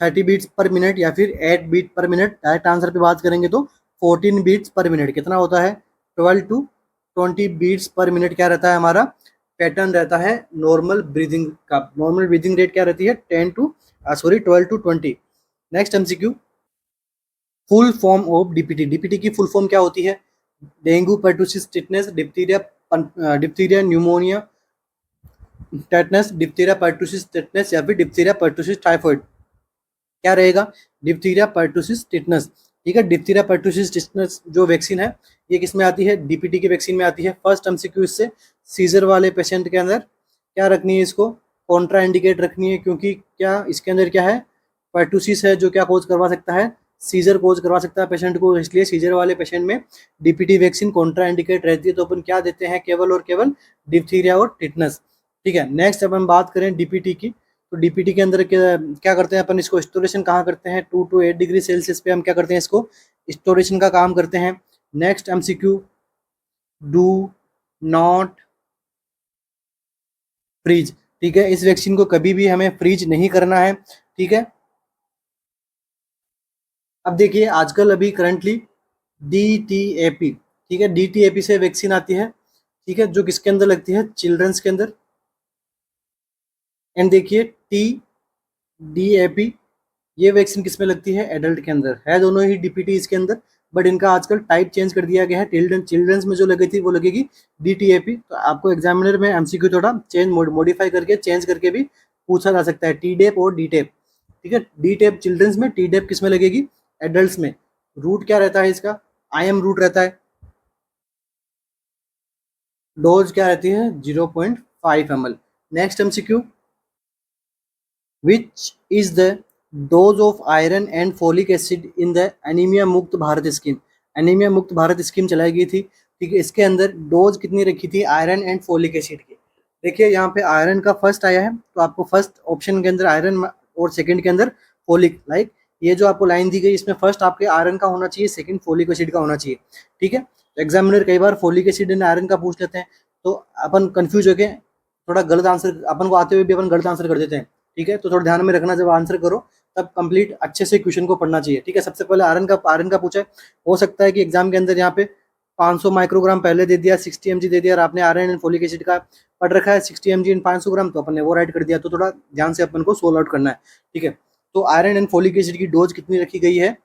30 beats per minute या फिर 8 बीट पर मिनट। डायरेक्ट आंसर पे बात करेंगे तो 14 बीट्स पर मिनट कितना होता है, 12 टू 20 बीट्स पर मिनट क्या रहता है हमारा पैटर्न रहता है नॉर्मल ब्रीदिंग का। नॉर्मल ब्रीदिंग रेट क्या रहती है, 12 to 20। Next MCQ, full form of DPT. DPT की फुल फॉर्म क्या होती है, dengue pertussis tetanus diphtheria, diphtheria pneumonia tetanus, diphtheria pertussis tetanus या फिर डिप्थीरिया पर्टूसिस टाइफाइड। क्या रहेगा, डिप्थीरिया पर्टूसिस टिटनस, ठीक है। डिप्थीरिया पर्टूसिस टिटनस जो वैक्सीन है ये किस में आती है, डीपीटी की वैक्सीन में आती है। फर्स्ट एमसीक्यू इससे, सीजर वाले पेशेंट के अंदर क्या रखनी है, इसको कॉन्ट्रा इंडिकेट रखनी है, क्योंकि क्या इसके अंदर क्या है, पर्टूसिस है जो क्या कोज करवा सकता है, सीजर कोज करवा सकता है पेशेंट को, इसलिए सीजर वाले पेशेंट में डीपीटी वैक्सीन कॉन्ट्रा इंडिकेट रहती है। तो अपन क्या देते हैं, केवल और केवल डिप्थीरिया और टिटनस, ठीक है। नेक्स्ट अपन बात करें डीपीटी की, तो डीपीटी के अंदर क्या करते हैं अपन, इसको स्टोरेशन कहाँ करते हैं, 2 to 8 डिग्री सेल्सियस पे हम क्या करते हैं, इसको स्टोरेशन का काम करते हैं। Next MCQ, do not freeze, ठीक है, इस वैक्सीन को कभी भी हमें फ्रीज नहीं करना है, ठीक है। अब देखिए आजकल अभी करंटली डीटीएपी, ठीक है, डीटीएपी से वैक्सीन आती है, ठीक है, जो किसके अंदर लगती है, चिल्ड्रंस के अंदर। एंड देखिए टी डीएपी ये वैक्सीन किसमें लगती है, एडल्ट के अंदर है, दोनों ही डीपीटी इसके अंदर, बट इनका आजकल टाइप चेंज कर दिया गया है। चिल्ड्रंस में जो लगी थी वो लगेगी डीटीएपी। तो आपको एग्जामिनर में एमसीक्यू थोड़ा चेंज मॉडिफाई करके चेंज करके भी पूछा जा सकता है, टी डेप और डी टेप, ठीक है। डी टेप चिल्ड्रंस में, टी डेप किसमें लगेगी, एडल्ट में। रूट क्या रहता है इसका, IM रूट रहता है। डोज क्या रहती है, 0.5 ml। Next MCQ, which is the dose of iron and folic acid in the anaemia मुक्त भारत स्कीम। एनीमिया मुक्त भारत स्कीम चलाई गई थी, ठीक है, इसके अंदर डोज कितनी रखी थी आयरन एंड फोलिक एसिड की। देखिए यहाँ पे आयरन का फर्स्ट आया है, तो आपको फर्स्ट ऑप्शन के अंदर आयरन और सेकंड के अंदर फोलिक, लाइक ये जो आपको लाइन दी गई इसमें फर्स्ट आपके आयरन का होना चाहिए, सेकंड फोलिक एसिड का होना चाहिए, ठीक है। एग्जामिनर कई बार फोलिक एसिड एंड आयरन का पूछ लेते हैं, तो अपन कंफ्यूज होके थोड़ा गलत आंसर, अपन को आते हुए भी अपन गलत आंसर कर देते हैं, ठीक है। तो थोड़ा ध्यान में रखना, जब आंसर करो तब कंप्लीट अच्छे से क्वेश्चन को पढ़ना चाहिए, ठीक है। सबसे पहले आयरन का पूछा है, हो सकता है कि एग्जाम के अंदर यहाँ पे 500 माइक्रोग्राम पहले दे दिया, 60 mg दे दिया, और आपने आयरन एंड फोलिक एसिड का पढ़ रखा है 60 mg इन 500 ग्राम, तो अपन ने वो राइट कर दिया। तो थोड़ा ध्यान से अपन को सोल्व आउट करना है, ठीक है। तो आयरन एंड फोलिक एसिड की डोज कितनी रखी गई है?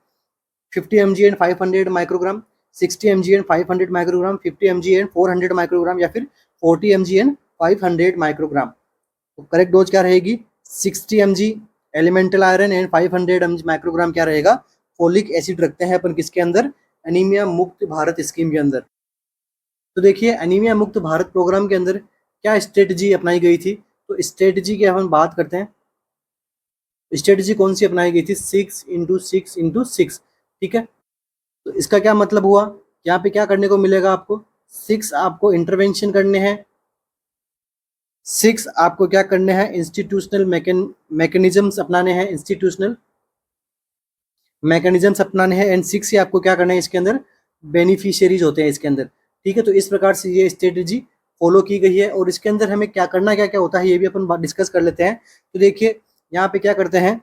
50 mg and 500 microgram, 60 mg and 500 microgram, 50 mg and 400 microgram, या फिर 40 mg एंड 500 माइक्रोग्राम। तो करेक्ट डोज क्या रहेगी? 60 mg elemental iron and 500 mg microgram क्या रहेगा? फोलिक एसिड रखते हैं अपन किसके अंदर? एनीमिया मुक्त भारत स्कीम के अंदर। तो देखिए एनीमिया मुक्त भारत प्रोग्राम के अंदर क्या स्ट्रेटजी अपनाई गई थी? तो स्ट्रेटजी की हम बात करते हैं। स्ट्रेटजी कौन सी अपनाई गई थी? 6x6x6, ठीक है। तो इसका क्या मतलब हुआ? यहाँ पे क्या करने को मिलेगा आपको? 6 आपको इंटरवेंशन करने हैं, 6 आपको क्या करने हैं? इंस्टीट्यूशनल मैकेनिज्म्स अपनाने हैं, इंस्टीट्यूशनल मैकेनिज्म्स अपनाने हैं, एंड 6 ही आपको क्या करना है इसके अंदर? बेनिफिशियरीज होते हैं इसके अंदर, ठीक है। तो इस प्रकार से ये स्ट्रेटजी फॉलो की गई है, और इसके अंदर हमें क्या करना, क्या क्या होता है, ये भी अपन डिस्कस कर लेते हैं। तो देखिए यहाँ पे क्या करते हैं,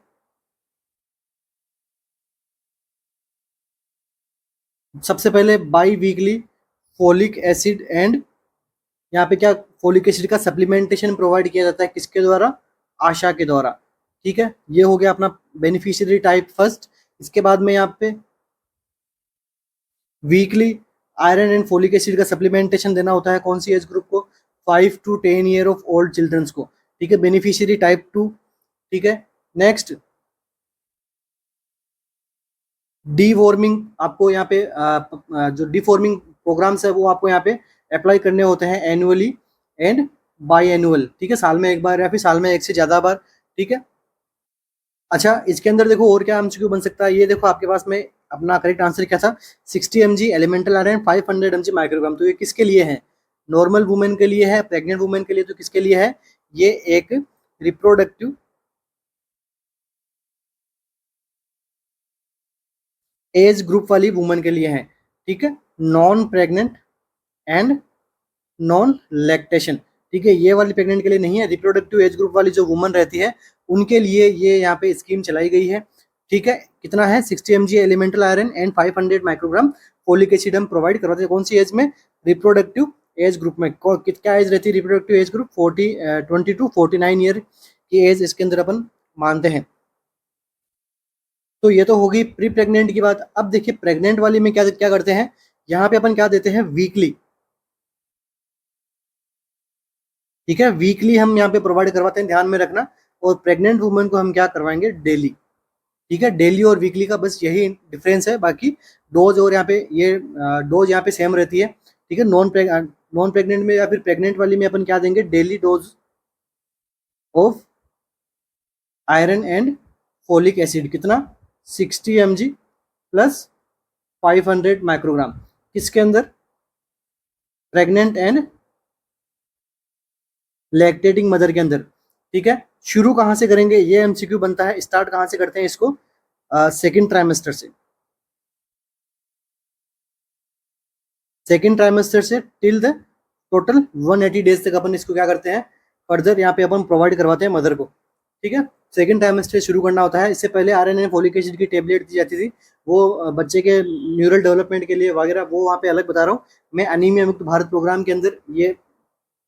सबसे पहले by weekly folic acid and, यहाँ पे क्या फोलिक एसिड का सप्लीमेंटेशन प्रोवाइड किया जाता है किसके द्वारा? आशा के द्वारा, ठीक है। ये हो गया अपना बेनिफिशियरी टाइप फर्स्ट। इसके बाद में यहाँ पे weekly iron and folic acid का सप्लीमेंटेशन देना होता है कौन सी एज ग्रुप को? 5 to 10 year of old childrens को, ठीक है। बेनिफिशियरी टाइप 2, ठीक है। नेक्स्ट डीवॉर्मिंग, आपको यहाँ पे जो डीफॉर्मिंग प्रोग्राम्स है वो आपको यहाँ पे अप्लाई करने होते हैं एनुअली एंड बाई एनुअल, ठीक है। साल में एक बार या फिर साल में एक से ज़्यादा बार, ठीक है। अच्छा इसके अंदर देखो और क्या एमसीक्यू बन सकता है, ये देखो आपके पास में अपना करेक्ट आंसर क्या था? 60 mg elemental iron, 500 mg microgram. तो ये किसके लिए है? नॉर्मल वुमेन के लिए है, प्रेग्नेंट वुमेन के लिए। तो किसके लिए है? ये एक रिप्रोडक्टिव एज ग्रुप वाली वुमेन के लिए है, ठीक है। Non pregnant and non lactation, ठीक है। ये वाली प्रेग्नेंट के लिए नहीं है, रिप्रोडक्टिव एज ग्रुप वाली जो वुमन रहती है उनके लिए ये यहाँ पे स्कीम चलाई गई है, ठीक है। कितना है? 60 mg elemental iron and 500 microgram folic acid हम प्रोवाइड करवाते हैं कौन सी एज में? रिप्रोडक्टिव एज ग्रुप में। क्या एज रहती है reproductive age group? 20 to 49 year की एज इसके अंदर अपन मानते हैं। तो ये तो होगी प्री प्रेग्नेंट की बात। अब देखिए प्रेग्नेंट वाली में क्या क्या करते हैं, यहाँ पे अपन क्या देते हैं? वीकली, ठीक है। वीकली हम यहाँ पे प्रोवाइड करवाते हैं, ध्यान में रखना। और प्रेग्नेंट वुमेन को हम क्या करवाएंगे? डेली, ठीक है। डेली और वीकली का बस यही डिफरेंस है, बाकी डोज और यहाँ पे ये डोज यहाँ पे सेम रहती है, ठीक है। नॉन प्रेग्नेंट में या फिर प्रेग्नेंट वाली में अपन क्या देंगे? Daily dose of iron and folic acid, कितना? 60 mg प्लस 500 माइक्रोग्राम, किसके अंदर? प्रेग्नेंट एंड लैक्टेटिंग मदर के अंदर, ठीक है। शुरू कहाँ से करेंगे? ये एमसीक्यू बनता है, स्टार्ट कहाँ से करते हैं इसको? सेकेंड ट्राइमेस्टर से, सेकेंड ट्राइमेस्टर से टिल द टोटल 180 डेज तक अपन इसको क्या करते हैं? फर्दर यहाँ पे अपन प्रोवाइड करवाते हैं मदर को, ठीक है। सेकेंड ट्राइमेस्टर शुरू करना होता है। इससे पहले आयरन एंड फोलिक एसिड की टेबलेट दी जाती थी, वो बच्चे के न्यूरल डेवलपमेंट के लिए वगैरह, वो वहाँ पे अलग बता रहा हूँ मैं। अनीमिया मुक्त भारत प्रोग्राम के अंदर ये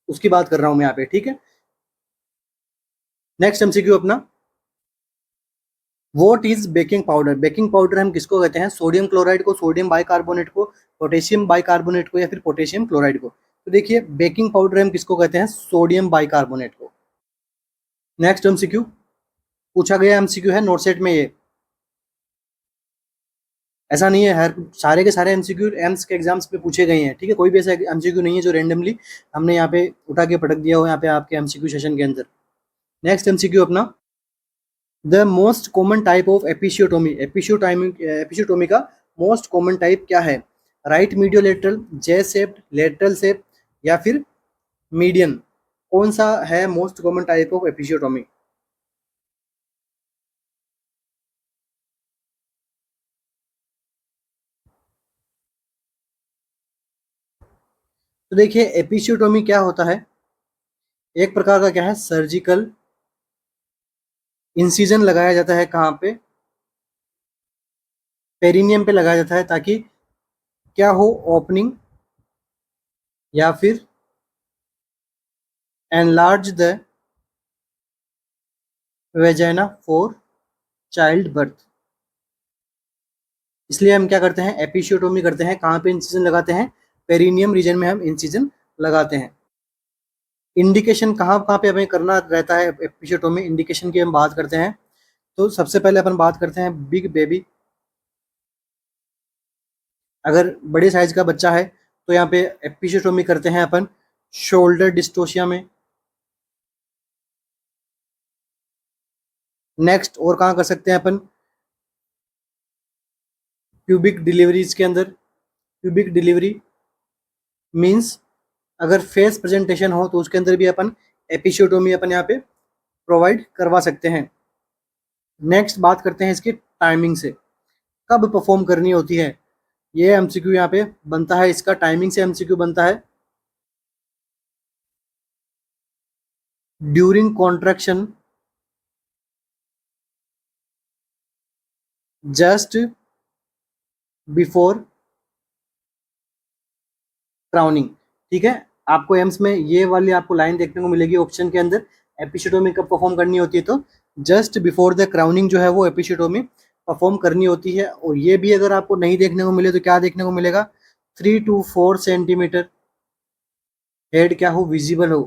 उसकी बात कर रहा हूँ मैं यहाँ पे, ठीक है। नेक्स्ट एमसीक्यू अपना, what is baking powder? Baking powder हम किसको कहते हैं? सोडियम क्लोराइड को, सोडियम बाइकार्बोनेट को, पोटेशियम बाइकार्बोनेट को, या फिर पोटेशियम क्लोराइड को। तो देखिए बेकिंग पाउडर हम किसको कहते हैं? सोडियम बाइकार्बोनेट को। नेक्स्ट एमसीक्यू पूछा गया एमसीक्यू है नोटसेट में ये, ऐसा नहीं है हर सारे के सारे एमसीक्यू एम्स के एग्जाम्स में पूछे गए हैं, ठीक है। कोई भी ऐसा एमसीक्यू नहीं है जो रेंडमली हमने यहाँ पे उठा के पटक दिया हो यहाँ पे आपके एमसीक्यू सेशन के अंदर। नेक्स्ट एमसीक्यू अपना, the most common type of episiotomy, episiotomy का मोस्ट कॉमन टाइप क्या है? Right mediolateral, J shaped, lateral shape, या फिर मीडियन? कौन सा है most common type of episiotomy? तो देखिए एपिशियोटोमी क्या होता है? एक प्रकार का क्या है? सर्जिकल इंसिजन लगाया जाता है, कहाँ पे? पेरिनियम पे लगाया जाता है, ताकि क्या हो? ओपनिंग या फिर enlarge the vagina for child birth. इसलिए हम क्या करते हैं, एपिसियोटोमी करते हैं। कहाँ पे इंसिजन लगाते हैं, पेरिनियम रीजन में हम इंसिजन लगाते हैं। इंडिकेशन कहाँ कहाँ पे हमें करना रहता है एपिसियोटोमी, इंडिकेशन की हम बात करते हैं तो सबसे पहले अपन बात करते हैं बिग बेबी। अगर बड़े साइज का बच्चा है तो यहाँ पे एपिसियोटोमी करते हैं अपन शोल्डर डिस्टोशिया में। नेक्स्ट और कहाँ कर सकते हैं अपन, प्यूबिक डिलीवरीज के अंदर। प्यूबिक डिलीवरी मीन्स अगर फेस प्रेजेंटेशन हो तो उसके अंदर भी अपन एपिसियोटोमी अपन यहाँ पे प्रोवाइड करवा सकते हैं। नेक्स्ट बात करते हैं इसकी टाइमिंग से, कब परफॉर्म करनी होती है। ये एमसीक्यू यहाँ पे बनता है, इसका टाइमिंग से एमसीक्यू बनता है। During contraction, just before crowning. ठीक है, आपको एम्स में ये वाली आपको लाइन देखने को मिलेगी ऑप्शन के अंदर, एपिसियोटोमी कब परफॉर्म करनी होती है, तो जस्ट बिफोर द क्राउनिंग जो है वो एपिसियोटोमी परफॉर्म करनी होती है। और ये भी अगर आपको नहीं देखने को मिले तो क्या देखने को मिलेगा, 3 to 4 सेंटीमीटर हेड क्या हो, विजिबल हो,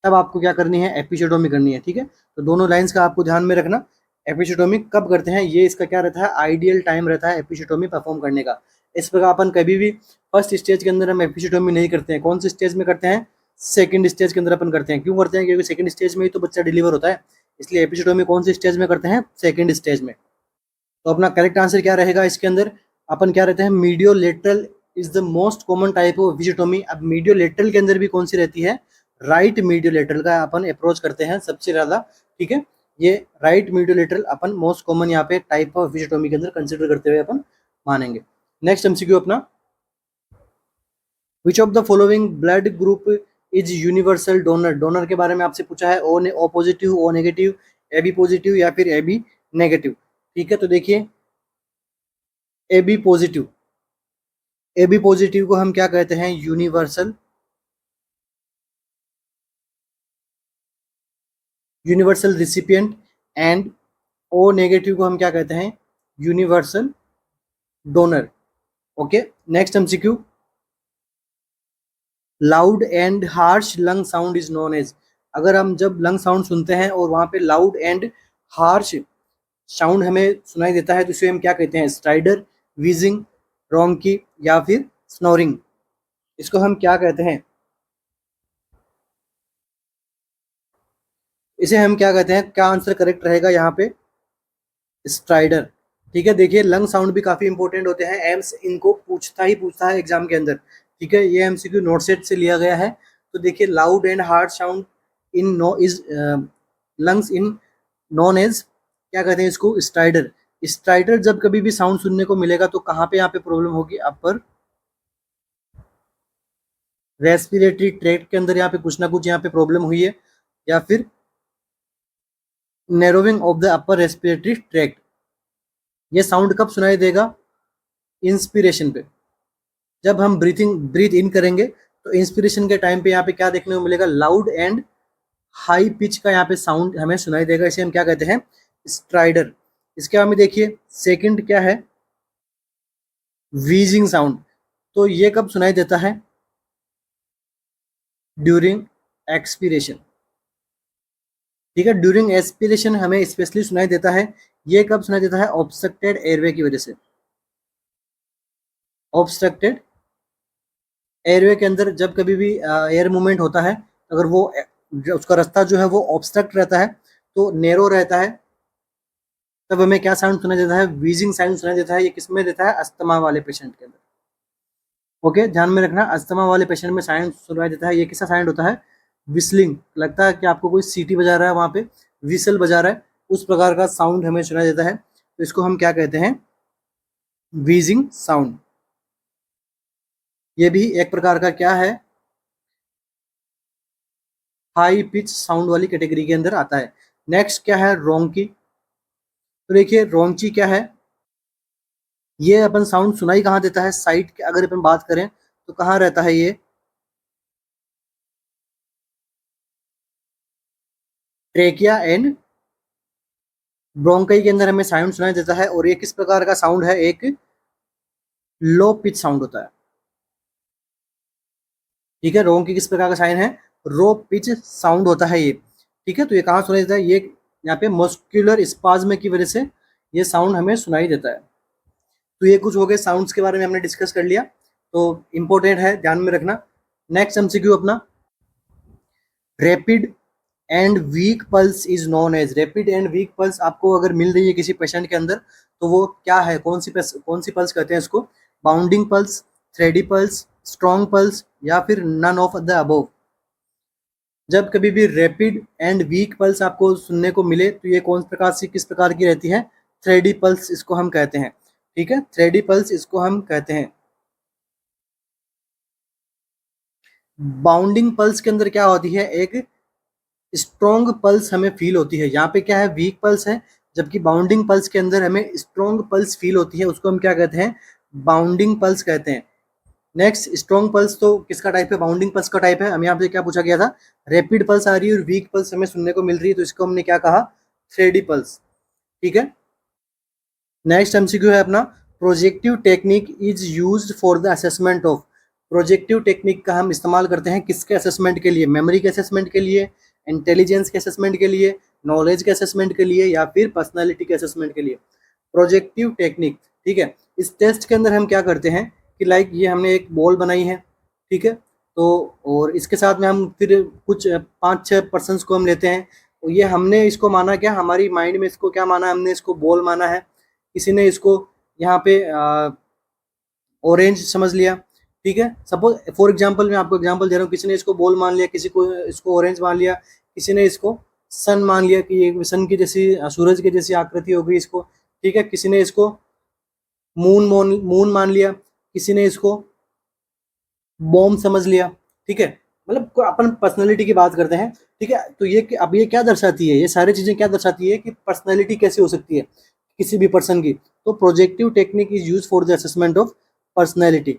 तब आपको क्या करनी है, एपिसियोटोमी करनी है। ठीक है, तो दोनों लाइंस का आपको ध्यान में रखना। एपिसियोटोमी कब करते हैं, ये इसका क्या रहता है, आइडियल टाइम रहता है एपिसियोटोमी परफॉर्म करने का। इस प्रकार अपन कभी भी फर्स्ट स्टेज के अंदर हम एपिसियोटोमी नहीं करते हैं। कौन से स्टेज में करते हैं, सेकंड स्टेज के अंदर अपन करते हैं। क्यों करते हैं, क्योंकि सेकंड स्टेज में ही तो बच्चा डिलीवर होता है, इसलिए एपिसियोटोमी कौन से स्टेज में करते हैं, सेकंड स्टेज में। तो अपना करेक्ट आंसर क्या रहेगा इसके अंदर, अपन क्या रहते हैं, मीडियो lateral is the most common type of episiotomy. अब मीडियो लेटरल के अंदर भी कौन सी रहती है, राइट मीडियो लेटरल का अपन अप्रोच करते हैं सबसे ज्यादा। ठीक है, ये राइट मीडियो लेटरल अपन मोस्ट कॉमन यहाँ पे टाइप ऑफ एपिसियोटोमी के अंदर कंसिडर करते हुए अपन मानेंगे। नेक्स्ट एमसीक्यू अपना, which of the following blood group is universal donor. Donor के बारे में आपसे पूछा है, O positive, O negative, A B positive या फिर ए बी नेगेटिव। ठीक है, तो देखिए A B positive, A B positive को हम क्या कहते हैं, universal, universal recipient. And O negative को हम क्या कहते हैं, universal donor. Okay, next MCQ, loud and harsh lung sound is known as. अगर हम जब लंग साउंड सुनते हैं और वहां पे लाउड एंड हार्श साउंड हमें सुनाई देता है तो इसे हम क्या कहते हैं, स्ट्राइडर, वीजिंग, रोंकी या फिर स्नोरिंग। इसको हम क्या कहते हैं, इसे हम क्या कहते हैं, क्या आंसर करेक्ट रहेगा यहाँ पे, स्ट्राइडर। ठीक है, देखिए लंग साउंड भी काफी इंपॉर्टेंट होते हैं, एम्स इनको पूछता है एग्जाम के अंदर। ठीक है, ये एमसीक्यू नोट सेट से लिया गया है। तो देखिए loud and hard sound in no is lungs in known as, क्या कहते हैं इसको, स्ट्राइडर। स्ट्राइडर जब कभी भी साउंड सुनने को मिलेगा तो कहाँ पे यहाँ पे प्रॉब्लम होगी, अपर रेस्पिरेटरी ट्रैक्ट के अंदर यहाँ पे कुछ ना कुछ यहाँ पे प्रॉब्लम हुई है, या फिर narrowing of the upper respiratory tract. ये साउंड कब सुनाई देगा, इंस्पिरेशन पे। जब हम ब्रीथ इन करेंगे तो इंस्पिरेशन के टाइम पे यहाँ पे क्या देखने को मिलेगा, लाउड एंड हाई पिच का यहाँ पे साउंड हमें सुनाई देगा, इसे हम क्या कहते हैं, स्ट्राइडर। इसके बाद में देखिए सेकंड क्या है, व्हीजिंग साउंड। तो ये कब सुनाई देता है, ड्यूरिंग एक्सपीरेशन। ठीक है, ड्यूरिंग एक्सपीरेशन हमें स्पेशली सुनाई देता है। ये कब सुनाई देता है, ऑब्स्ट्रक्टेड एयरवे की वजह से। ऑब्स्ट्रक्टेड एयरवे के अंदर जब कभी भी एयर मूवमेंट होता है, अगर वो उसका रास्ता जो है वो ऑब्स्ट्रक्ट रहता है, तो नैरो रहता है, तब हमें क्या साउंड सुनाई देता है, व्हीजिंग साउंड सुनाई देता है। ये किसमें देता है, अस्थमा वाले पेशेंट के अंदर। ओके, ध्यान में रखना, अस्थमा वाले पेशेंट में साउंड सुनाई देता है। ये किसका साउंड होता है, विस्लिंग। लगता है कि आपको कोई सीटी बजा रहा है, वहां पे विसल बजा रहा है, उस प्रकार का साउंड हमें सुनाई देता है। तो इसको हम क्या कहते हैं, व्हीजिंग साउंड। ये भी एक प्रकार का क्या है, हाई पिच साउंड वाली कैटेगरी के अंदर आता है। नेक्स्ट क्या है, रोंकी। तो देखिए रोंची क्या है, ये अपन साउंड सुनाई कहाँ देता है, साइड के अगर अपन बात करें तो कहाँ रहता है ये, ट्रेकिया एंड ब्रोंकाई के अंदर हमें साउंड सुनाई देता है, और ये किस प्रकार का साउंड है, एक लो पिच साउंड होता है। ठीक है, रोंग की किस प्रकार का साइन है, रो पिच साउंड होता है ये। ठीक है, तो ये कहाँ सुनाई देता है, ये यहाँ पे मस्कुलर स्पाज्म की वजह से ये साउंड हमें सुनाई देता है। तो ये कुछ हो गए साउंड्स के बारे में हमने डिस्कस कर लिया, तो इंपॉर्टेंट है, ध्यान में रखना। नेक्स्ट एमसीक्यू अपना, rapid and weak pulse is known as. Rapid and weak pulse आपको अगर मिल रही है किसी पेशेंट के अंदर, तो वो क्या है, कौन सी पल्स कहते हैं इसको, bounding pulse, थ्रेडी pulse, strong pulse, या फिर नन ऑफ द अबव। जब कभी भी रैपिड एंड वीक पल्स आपको सुनने को मिले, तो ये कौन प्रकार से किस प्रकार की रहती है, थ्रेडी पल्स इसको हम कहते हैं। ठीक है, थ्रेडी पल्स इसको हम कहते हैं। बाउंडिंग पल्स के अंदर क्या होती है, एक स्ट्रॉन्ग पल्स हमें फील होती है। यहाँ पे क्या है, वीक पल्स है, जबकि बाउंडिंग पल्स के अंदर हमें स्ट्रॉन्ग पल्स फील होती है, उसको हम क्या कहते हैं, बाउंडिंग पल्स कहते हैं। नेक्स्ट, स्ट्रॉन्ग पल्स तो किसका टाइप है, बाउंडिंग पल्स का टाइप है। हमें यहाँ पे क्या पूछा गया था, रैपिड पल्स आ रही है और वीक पल्स हमें सुनने को मिल रही है, तो इसको हमने क्या कहा, थ्रेडी पल्स। ठीक है, नेक्स्ट एमसीक्यू है अपना, projective technique is used for the assessment of. Projective technique का हम इस्तेमाल करते हैं किसके असेसमेंट के लिए, मेमोरी के असेसमेंट के लिए, इंटेलिजेंस के असेसमेंट के लिए, नॉलेज के असेसमेंट के लिए, या फिर पर्सनालिटी के असेसमेंट के लिए। प्रोजेक्टिव टेक्निक, ठीक है, इस टेस्ट के अंदर हम क्या करते हैं कि लाइक ये हमने एक बॉल बनाई है, ठीक है, तो और इसके साथ में हम फिर कुछ 5-6 पर्सन्स को हम लेते हैं, और ये हमने इसको माना क्या, हमारी माइंड में इसको क्या माना, हमने इसको बॉल माना है, किसी ने इसको यहाँ पे ऑरेंज समझ लिया। ठीक है, सपोज फॉर एग्जांपल मैं आपको एग्जांपल दे रहा हूँ, किसी ने इसको बॉल मान लिया, किसी को इसको ऑरेंज मान लिया, किसी ने इसको सन मान लिया कि ये सन की जैसी, सूरज की जैसी आकृति हो गई इसको। ठीक है, किसी ने इसको मून मान लिया, किसी ने इसको बॉम्ब समझ लिया। ठीक है, मतलब अपन पर्सनैलिटी की बात करते हैं। ठीक है, तो ये अब ये क्या दर्शाती है, ये सारी चीजें क्या दर्शाती है कि पर्सनैलिटी कैसे हो सकती है किसी भी पर्सन की। तो projective technique is use for the assessment of personality.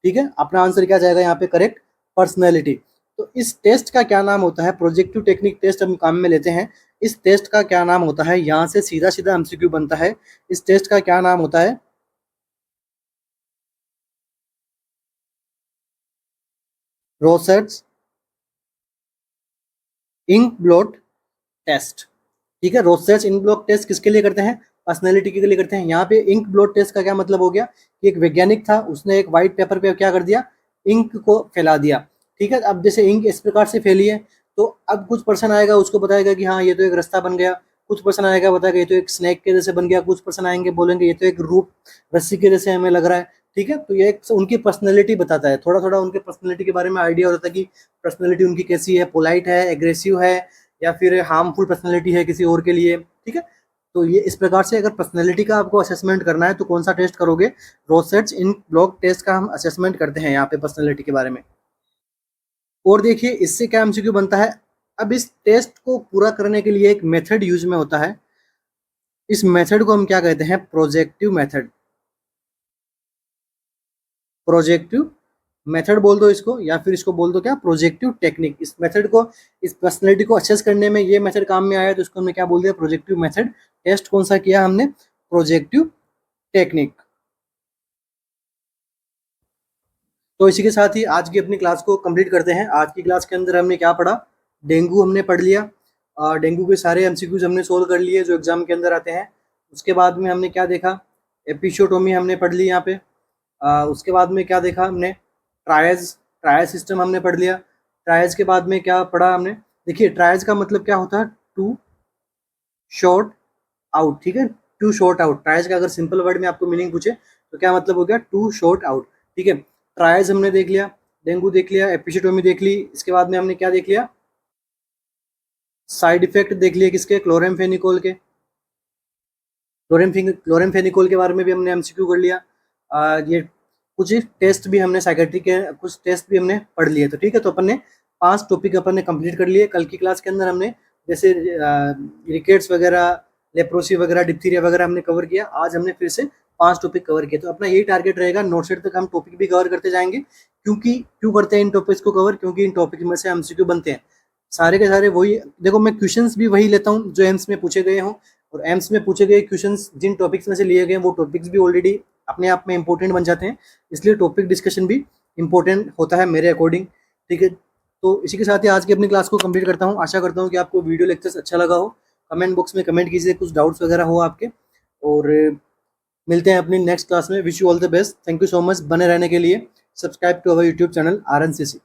ठीक है, अपना आंसर क्या जाएगा यहाँ पे करेक्ट, पर्सनैलिटी। तो इस टेस्ट का क्या नाम होता है, प्रोजेक्टिव टेक्निक टेस्ट हम काम में लेते हैं, इस टेस्ट का क्या नाम होता है, यहाँ से सीधा सीधा एमसीक्यू बनता है, इस टेस्ट का क्या नाम होता है, रोसेट्स इंक ब्लॉट टेस्ट। ठीक है, रोसेट्स इंक ब्लॉट टेस्ट किसके लिए करते हैं, पर्सनैलिटी के लिए करते हैं। यहाँ पे इंक ब्लॉट टेस्ट का क्या मतलब हो गया कि एक वैज्ञानिक था, उसने एक व्हाइट पेपर पे क्या कर दिया, इंक को फैला दिया। ठीक है, अब जैसे इंक इस प्रकार से फैली है, तो अब कुछ पर्सन आएगा उसको बताएगा कि हाँ ये तो एक रास्ता बन गया, कुछ पर्सन आएगा बताएगा ये तो एक स्नैक के जैसे बन गया, कुछ पर्सन आएंगे बोलेंगे ये तो एक रूप रस्सी के जैसे हमें लग रहा है। ठीक है, तो ये एक उनकी पर्सनैलिटी बताता है, थोड़ा थोड़ा उनके पर्सनैलिटी के बारे में आइडिया होता है कि पर्सनैलिटी उनकी कैसी है, पोलाइट है, एग्रेसिव है, या फिर हार्मफुल पर्सनैलिटी है किसी और के लिए। ठीक है, तो ये इस प्रकार से अगर पर्सनैलिटी का आपको असेसमेंट करना है तो कौन सा टेस्ट करोगे, रोसेट्स इन ब्लॉक टेस्ट का हम असेसमेंट करते हैं यहाँ पे पर्सनैलिटी के बारे में। और देखिए इससे क्या एमसीक्यू बनता है, अब इस टेस्ट को पूरा करने के लिए एक मेथड यूज में होता है, इस मेथड को हम क्या कहते हैं, प्रोजेक्टिव मेथड। प्रोजेक्टिव मेथड बोल दो इसको, या फिर इसको बोल दो क्या, प्रोजेक्टिव टेक्निक। इस मेथड को, इस पर्सनैलिटी को असेस करने में ये मेथड काम में आया, तो इसको हमने क्या बोल दिया, प्रोजेक्टिव मेथड। टेस्ट कौन सा किया हमने, प्रोजेक्टिव टेक्निक। तो इसी के साथ ही आज की अपनी क्लास को कंप्लीट करते हैं। आज की क्लास के अंदर हमने क्या पढ़ा, डेंगू हमने पढ़ लिया, डेंगू के सारे एमसीक्यूज हमने सोल्व कर लिए जो एग्जाम के अंदर आते हैं। उसके बाद में हमने क्या देखा, एपिशोटोमी हमने पढ़ ली यहाँ पे। उसके बाद में क्या देखा हमने, ट्रायज सिस्टम हमने पढ़ लिया। ट्रायज के बाद में क्या पढ़ा हमने, देखिए ट्रायज का मतलब क्या होता है, टू शॉर्ट आउट। ठीक है, टू शॉर्ट आउट, ट्रायज का अगर सिंपल वर्ड में आपको मीनिंग पूछे तो क्या मतलब हो गया, टू शॉर्ट आउट। ठीक है, ट्रायज हमने देख लिया, डेंगू देख लिया, एपिशोटोमी देख ली। इसके बाद में हमने क्या देख लिया, साइड इफेक्ट देख लिए किसके, क्लोरेमफेनिकोल के। क्लोरेमफेनिकोल के बारे में भी हमने एमसीक्यू कर लिया। ये कुछ टेस्ट भी हमने साइकेट्री के कुछ टेस्ट भी हमने पढ़ लिए। तो ठीक है, तो अपन ने 5 टॉपिक अपन ने कंप्लीट कर लिए। कल की क्लास के अंदर हमने जैसे रिकेट्स वगैरह, लेप्रोसी वगैरह, डिप्थीरिया वगैरह हमने कवर किया। आज हमने फिर से 5 टॉपिक कवर किए। तो अपना यही टारगेट रहेगा, नोट सेट तक हम टॉपिक भी कवर करते जाएंगे। क्यों करते हैं इन टॉपिक्स को कवर, क्योंकि इन टॉपिक में से एमसीक्यू बनते हैं सारे के सारे। वही देखो, मैं क्वेश्चंस भी वही लेता हूँ जो एम्स में पूछे गए हों, और एम्स में पूछे गए क्वेश्चंस जिन टॉपिक्स में से लिए गए वो टॉपिक्स भी ऑलरेडी अपने आप में इंपॉर्टेंट बन जाते हैं, इसलिए टॉपिक डिस्कशन भी इंपॉर्टेंट होता है मेरे अकॉर्डिंग। ठीक है, तो इसी के साथ ही आज की अपनी क्लास को कंप्लीट करता हूँ। आशा करता हूँ कि आपको वीडियो लेक्चर्स अच्छा लगा हो। कमेंट बॉक्स में कमेंट कीजिए कुछ डाउट्स वगैरह हो आपके, और मिलते हैं अपनी नेक्स्ट क्लास में। Wish you all the best. Thank you so much बने रहने के लिए। Subscribe to our YouTube channel RNCC।